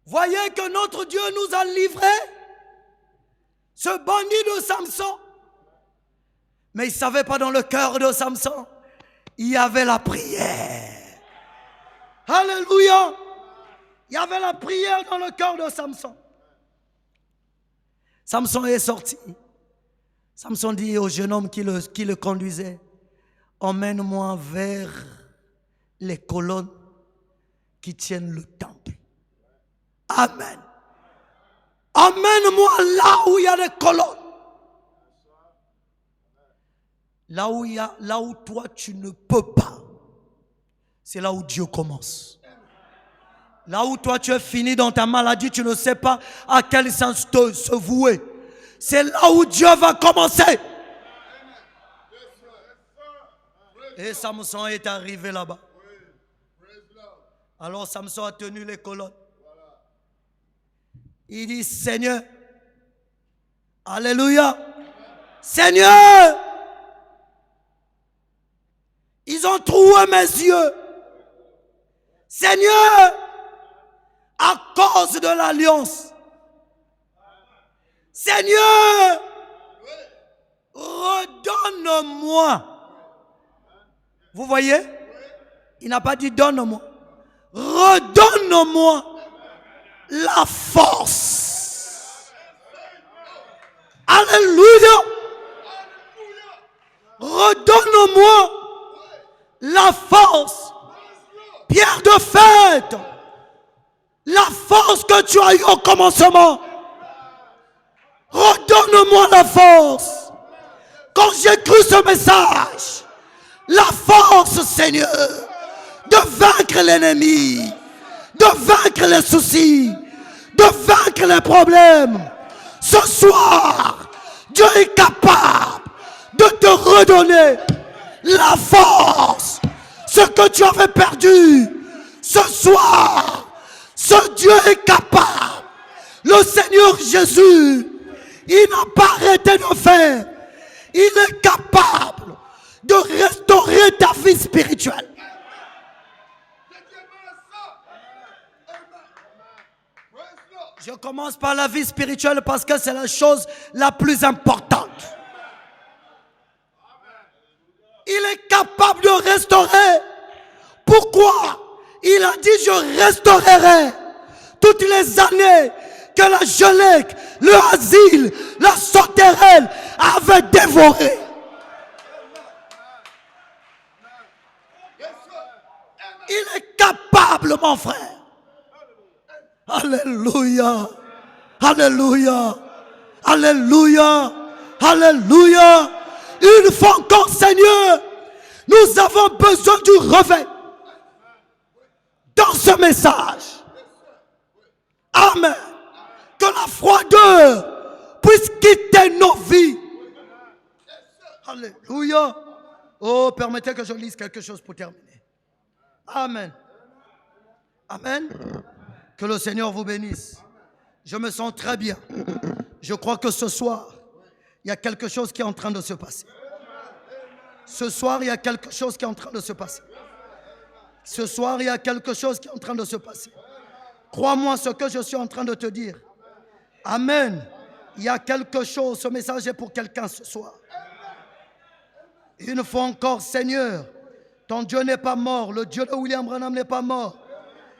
B: Voyez que notre Dieu nous a livrés. Ce bandit de Samson. Mais ils ne savaient pas dans le cœur de Samson, il y avait la prière. Alléluia. Il y avait la prière dans le cœur de Samson. Samson est sorti. Samson dit au jeune homme qui le conduisait, emmène-moi vers les colonnes qui tiennent le temple. Amen. Emmène-moi là où il y a des colonnes. Là où toi tu ne peux pas. C'est là où Dieu commence. Là où toi tu es fini dans ta maladie, tu ne sais pas à quel sens se vouer. C'est là où Dieu va commencer. Et Samson est arrivé là-bas. Alors Samson a tenu les colonnes. Il dit, Seigneur, alléluia, Seigneur, ils ont troué mes yeux. Seigneur, à cause de l'alliance. Seigneur, redonne-moi. Vous voyez? Il n'a pas dit donne-moi. Redonne-moi la force. Alléluia. Redonne-moi la force. Pierre de fête. La force que tu as eue au commencement. Redonne-moi la force. Quand j'ai cru ce message, la force, Seigneur, de vaincre l'ennemi, de vaincre les soucis, de vaincre les problèmes. Ce soir, Dieu est capable de te redonner la force. Ce que tu avais perdu, ce soir, ce Dieu est capable. Le Seigneur Jésus, il n'a pas arrêté de faire. Il est capable de restaurer ta vie spirituelle. Je commence par la vie spirituelle parce que c'est la chose la plus importante. Il est capable de restaurer. Pourquoi? Il a dit, je restaurerai toutes les années que la gelée, le asile, la sauterelle avaient dévoré. Il est capable, mon frère. Alléluia. Alléluia. Alléluia. Alléluia. Une fois encore, Seigneur, nous avons besoin du réveil dans ce message. Amen. Que la froideur puisse quitter nos vies. Alléluia. Oh, permettez que je lise quelque chose pour terminer. Amen. Amen. Que le Seigneur vous bénisse. Je me sens très bien. Je crois que ce soir, il y a quelque chose qui est en train de se passer. Ce soir, il y a quelque chose qui est en train de se passer. Ce soir, il y a quelque chose qui est en train de se passer. Crois-moi ce que je suis en train de te dire. Amen. Il y a quelque chose. Ce message est pour quelqu'un ce soir. Une fois encore, Seigneur, ton Dieu n'est pas mort. Le Dieu de William Branham n'est pas mort.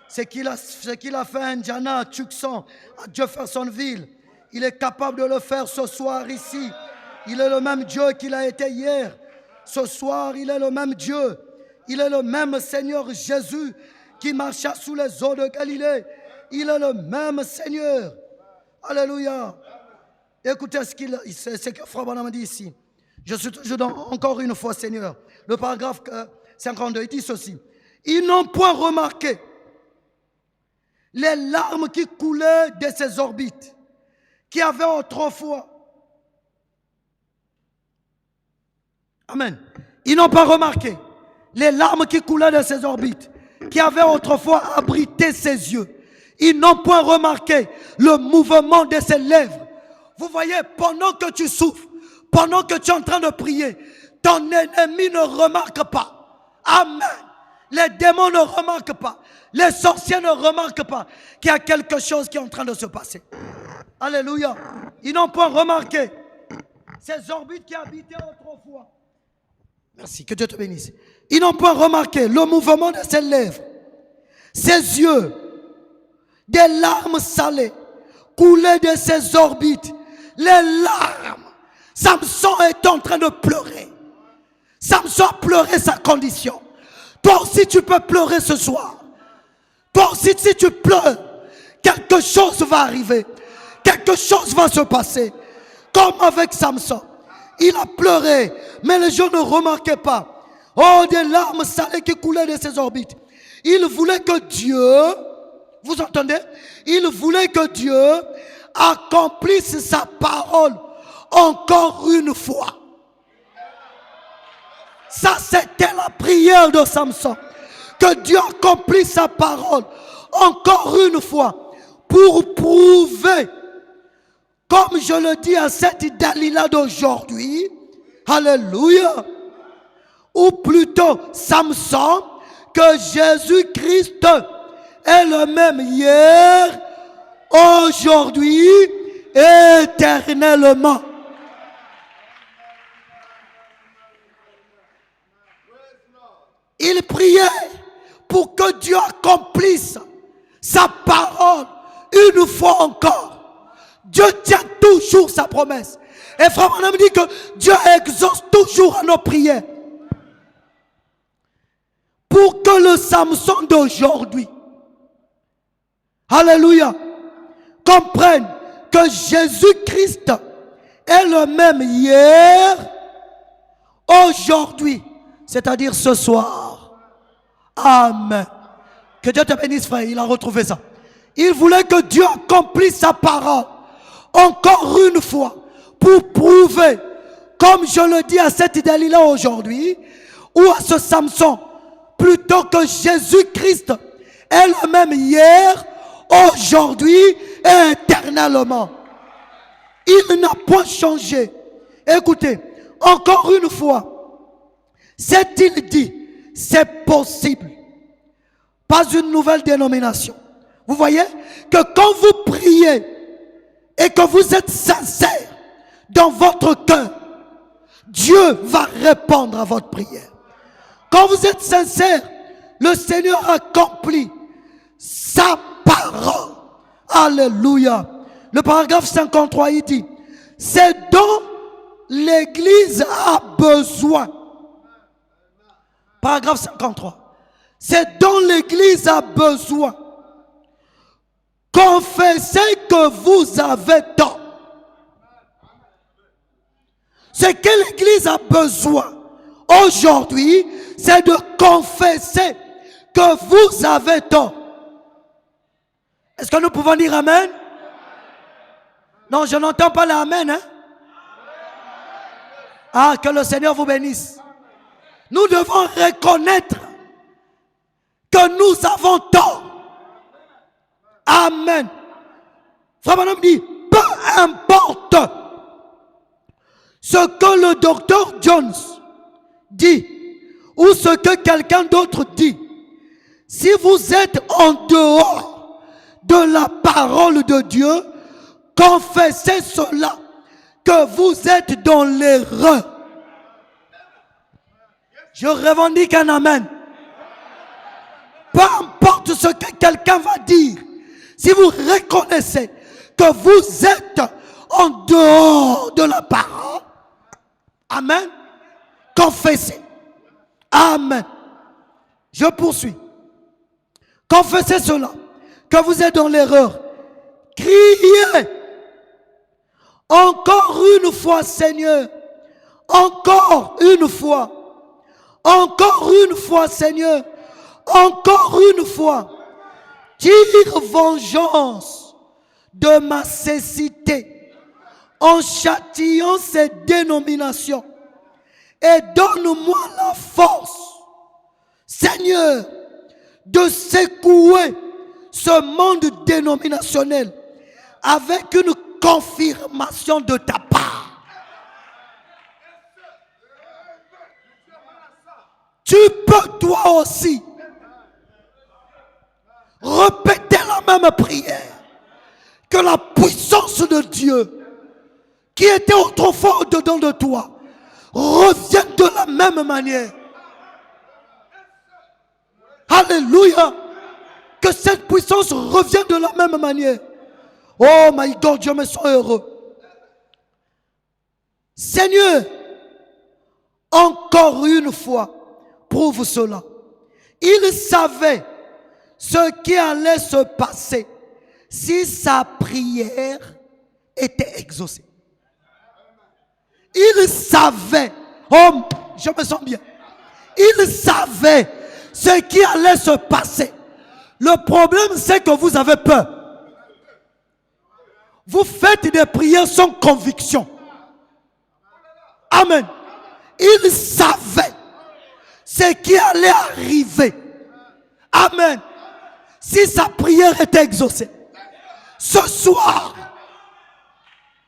B: Ce qu'il a fait à Indiana, à Tucson, à Jeffersonville, il est capable de le faire ce soir ici. Il est le même Dieu qu'il a été hier. Ce soir, il est le même Dieu. Il est le même Seigneur Jésus qui marcha sous les eaux de Galilée. Il est le même Seigneur. Alléluia. Écoutez ce que Frère Branham dit ici. Je suis toujours encore une fois, Seigneur. Le paragraphe 52, il dit ceci. Ils n'ont point remarqué les larmes qui coulaient de ses orbites, qui avaient autrefois. Amen. Ils n'ont pas remarqué les larmes qui coulaient de ses orbites, qui avaient autrefois abrité ses yeux. Ils n'ont point remarqué le mouvement de ses lèvres. Vous voyez, pendant que tu souffres, pendant que tu es en train de prier, ton ennemi ne remarque pas. Amen. Les démons ne remarquent pas. Les sorciers ne remarquent pas qu'il y a quelque chose qui est en train de se passer. Alléluia. Ils n'ont pas remarqué ces orbites qui habitaient autrefois. Merci, que Dieu te bénisse. Ils n'ont pas remarqué le mouvement de ses lèvres, ses yeux, des larmes salées coulaient de ses orbites. Les larmes. Samson est en train de pleurer. Samson a pleuré sa condition. Toi aussi tu peux pleurer ce soir. Toi aussi si tu pleures, quelque chose va arriver. Quelque chose va se passer. Comme avec Samson. Il a pleuré, mais les gens ne remarquaient pas. Oh, des larmes salées qui coulaient de ses orbites. Il voulait que Dieu, vous entendez? Il voulait que Dieu accomplisse sa parole encore une fois. Ça, c'était la prière de Samson. Que Dieu accomplisse sa parole encore une fois pour prouver, comme je le dis à cette Dalila d'aujourd'hui, alléluia, ou plutôt Samson, que Jésus-Christ est le même hier, aujourd'hui, éternellement. Il priait pour que Dieu accomplisse sa parole une fois encore. Dieu tient toujours sa promesse. Et Frère Branham dit que Dieu exauce toujours à nos prières. Pour que le Samson d'aujourd'hui, alléluia, comprenne que Jésus-Christ est le même hier, aujourd'hui, c'est-à-dire ce soir. Amen. Que Dieu te bénisse, frère. Il a retrouvé ça. Il voulait que Dieu accomplisse sa parole encore une fois pour prouver, comme je le dis à cette Dalila aujourd'hui, ou à ce Samson, plutôt que Jésus-Christ est le même hier, aujourd'hui et éternellement. Il n'a point changé. Écoutez, encore une fois, s'est-il dit, c'est possible. Pas une nouvelle dénomination. Vous voyez que quand vous priez et que vous êtes sincère dans votre cœur, Dieu va répondre à votre prière. Quand vous êtes sincère, le Seigneur accomplit sa parole. Alléluia. Le paragraphe 53, il dit, c'est dont l'Église a besoin. Paragraphe 53. C'est dont l'Église a besoin. Confessez que vous avez tort. Ce que l'Église a besoin aujourd'hui, c'est de confesser que vous avez tort. Est-ce que nous pouvons dire Amen? Non, je n'entends pas l'Amen. Hein? Ah, que le Seigneur vous bénisse. Nous devons reconnaître que nous avons tort. Amen. Frère Branham dit, peu importe ce que le docteur Jones dit ou ce que quelqu'un d'autre dit, si vous êtes en dehors de la parole de Dieu, confessez cela, que vous êtes dans l'erreur. Je revendique un amen. Peu importe ce que quelqu'un va dire, si vous reconnaissez que vous êtes en dehors de la parole, amen, confesser. Amen. Je poursuis. Confessez cela, que vous êtes dans l'erreur. Criez. Encore une fois, Seigneur. Encore une fois. Encore une fois, Seigneur. Encore une fois. Tire vengeance de ma cécité en châtiant ces dénominations et donne-moi la force, Seigneur, de secouer ce monde dénominationnel avec une confirmation de ta part. Tu peux toi aussi répéter la même prière, que la puissance de Dieu qui était autrefois au-dedans de toi revienne de la même manière. Alléluia. Que cette puissance revienne de la même manière. Oh my God, je me sens heureux. Seigneur, encore une fois, prouve cela. Il savait ce qui allait se passer si sa prière était exaucée. Il savait, oh, je me sens bien. Il savait ce qui allait se passer. Le problème, c'est que vous avez peur. Vous faites des prières sans conviction. Amen. Il savait ce qui allait arriver. Amen. Si sa prière était exaucée. Ce soir,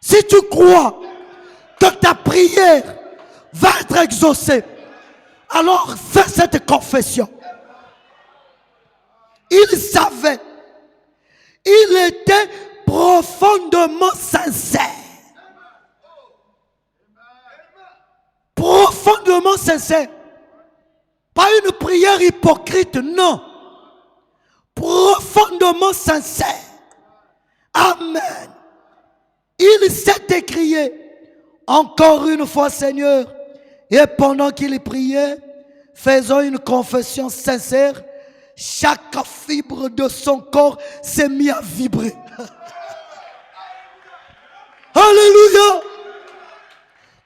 B: si tu crois que ta prière va être exaucée, alors fais cette confession. Il savait. Il était profondément sincère. Profondément sincère. Pas une prière hypocrite, non. Profondément sincère. Amen. Il s'est écrié encore une fois, Seigneur. Et pendant qu'il priait, faisant une confession sincère, chaque fibre de son corps s'est mise à vibrer. Alléluia.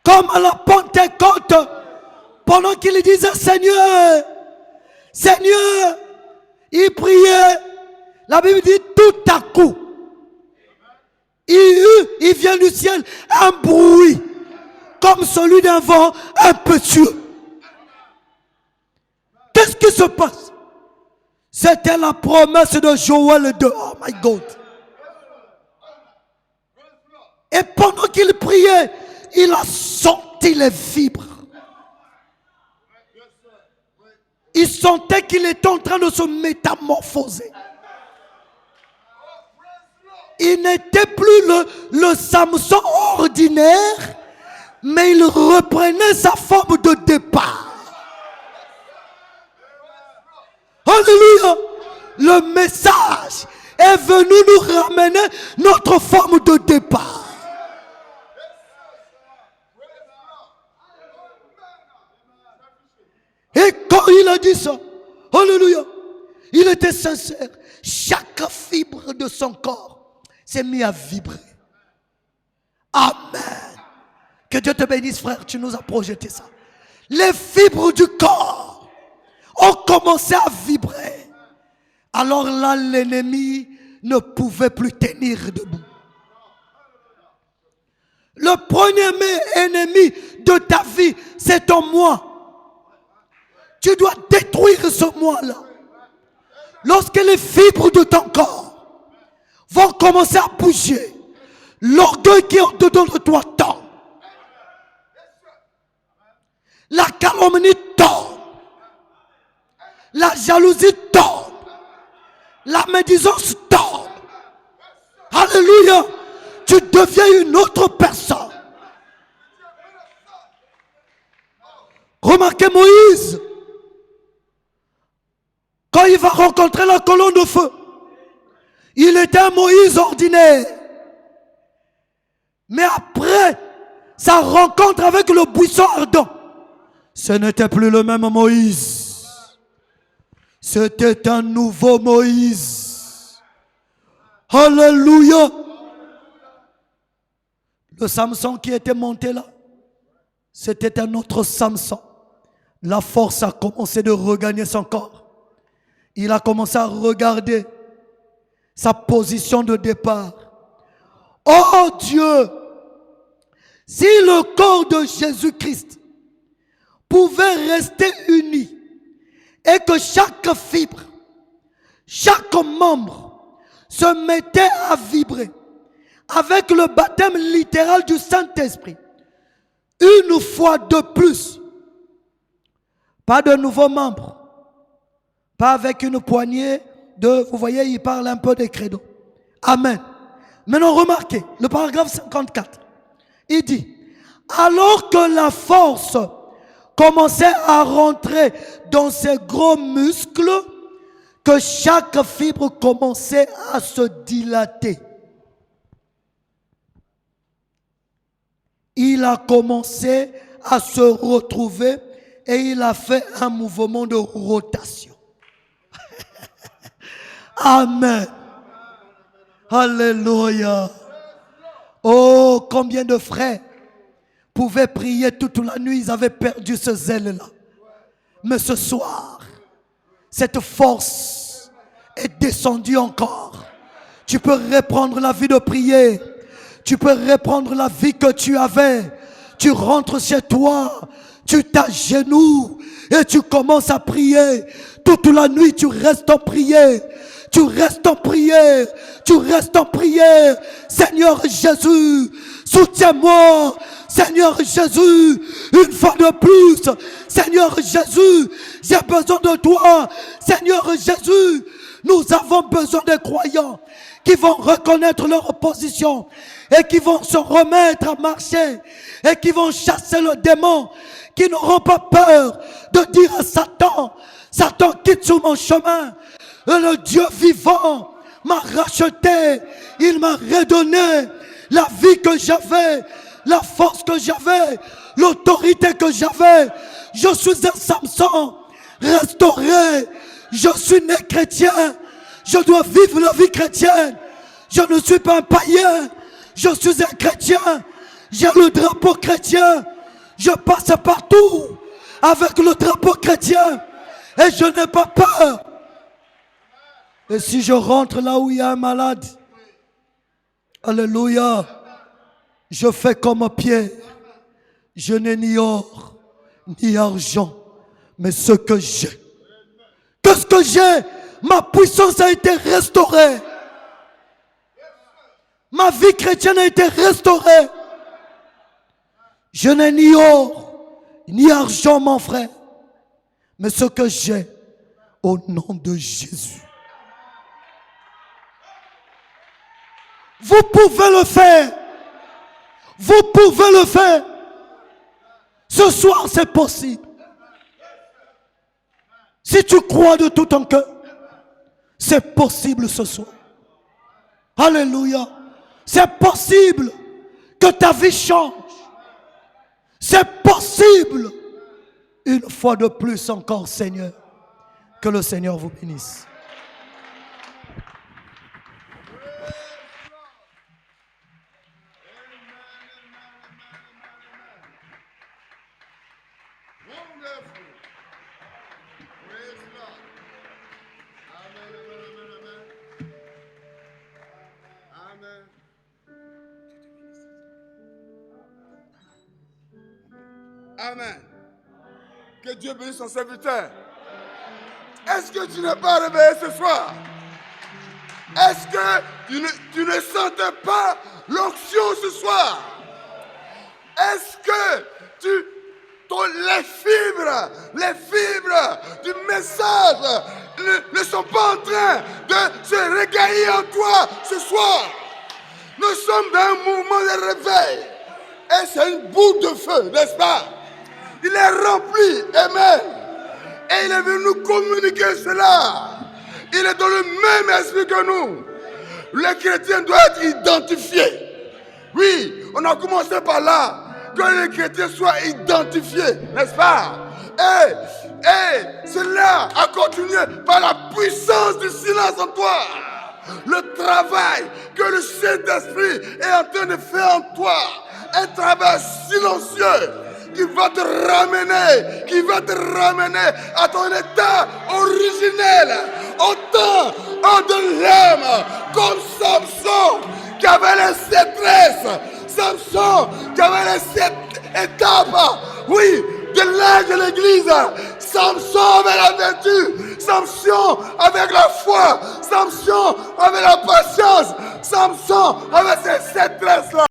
B: Comme à la Pentecôte, pendant qu'il disait Seigneur, Seigneur, il priait. La Bible dit tout à coup, il vient du ciel un bruit comme celui d'un vent impétueux. Qu'est-ce qui se passe? C'était la promesse de Joël 2. Oh my God. Et pendant qu'il priait, il a senti les fibres. Il sentait qu'il était en train de se métamorphoser. Il n'était plus le Samson ordinaire, mais il reprenait sa forme de départ. Alléluia. Le message est venu nous ramener notre forme de départ. Et quand il a dit ça, alléluia, il était sincère. Chaque fibre de son corps s'est mis à vibrer. Amen. Que Dieu te bénisse, frère, tu nous as projeté ça. Les fibres du corps ont commencé à vibrer. Alors là, l'ennemi ne pouvait plus tenir debout. Le premier ennemi de ta vie, c'est ton moi. Tu dois détruire ce moi-là. Lorsque les fibres de ton corps vont commencer à bouger, l'orgueil qui est au-dedans de toi tombe. La calomnie tombe. La jalousie tombe. La médisance tombe. Alléluia. Tu deviens une autre personne. Remarquez Moïse. Quand il va rencontrer la colonne de feu, il était un Moïse ordinaire. Mais après sa rencontre avec le buisson ardent, Ce n'était plus le même Moïse. C'était un nouveau Moïse. Alléluia. Le Samson qui était monté là, c'était un autre Samson. La force a commencé de regagner son corps. Il a commencé à regarder sa position de départ. Oh Dieu, si le corps de Jésus-Christ pouvait rester uni et que chaque fibre, chaque membre se mettait à vibrer avec le baptême littéral du Saint-Esprit, une fois de plus, pas de nouveaux membres, pas avec une poignée de, vous voyez, il parle un peu des credos. Amen. Maintenant, remarquez, le paragraphe 54, il dit, alors que la force commençait à rentrer dans ses gros muscles, que chaque fibre commençait à se dilater. Il a commencé à se retrouver et il a fait un mouvement de rotation. Amen. Alléluia. Oh, combien de frères pouvaient prier toute la nuit, ils avaient perdu ce zèle-là. Mais ce soir, cette force est descendue encore. Tu peux reprendre la vie de prier. Tu peux reprendre la vie que tu avais. Tu rentres chez toi, tu t'agenouilles et tu commences à prier. Toute la nuit, tu restes en prière. Tu restes en prière. Tu restes en prière. Seigneur Jésus, soutiens-moi. Seigneur Jésus, une fois de plus. Seigneur Jésus, j'ai besoin de toi. Seigneur Jésus, nous avons besoin des croyants qui vont reconnaître leur position et qui vont se remettre à marcher et qui vont chasser le démon, qui n'auront pas peur de dire à Satan, Satan, quitte sur mon chemin. Et le Dieu vivant m'a racheté, il m'a redonné la vie que j'avais, la force que j'avais, l'autorité que j'avais. Je suis un Samson restauré, je suis né chrétien, je dois vivre la vie chrétienne. Je ne suis pas un païen, je suis un chrétien. J'ai le drapeau chrétien. Je passe partout avec le drapeau chrétien et je n'ai pas peur. Et si je rentre là où il y a un malade, alléluia, je fais comme Pierre. Je n'ai ni or, ni argent, mais ce que j'ai. Qu'est-ce que j'ai? Ma puissance a été restaurée. Ma vie chrétienne a été restaurée. Je n'ai ni or, ni argent, mon frère, mais ce que j'ai, au nom de Jésus. Vous pouvez le faire. Vous pouvez le faire. Ce soir, c'est possible. Si tu crois de tout ton cœur, c'est possible ce soir. Alléluia. C'est possible que ta vie change. C'est possible. Une fois de plus encore, Seigneur. Que le Seigneur vous bénisse.
C: Amen. Que Dieu bénisse son serviteur. Est-ce que tu n'es pas réveillé ce soir? Est-ce que tu ne sentais pas l'onction ce soir? Est-ce que les fibres du message ne sont pas en train de se régayer en toi ce soir? Nous sommes dans un mouvement de réveil. Et c'est une boule de feu, n'est-ce pas? Il est rempli, amen. Et il est venu nous communiquer cela. Il est dans le même esprit que nous. Les chrétiens doivent être identifiés. Oui, on a commencé par là. Que les chrétiens soient identifiés, n'est-ce pas? Et cela a continué par la puissance du silence en toi. Le travail que le Saint-Esprit est en train de faire en toi. Un travail silencieux qui va te ramener à ton état originel, au temps de l'homme, comme Samson qui avait les 7 tresses, Samson qui avait les 7 étapes, oui, de l'âge de l'église. Samson avec la vertu, Samson avec la foi, Samson avec la patience, Samson avec ces 7 tresses-là.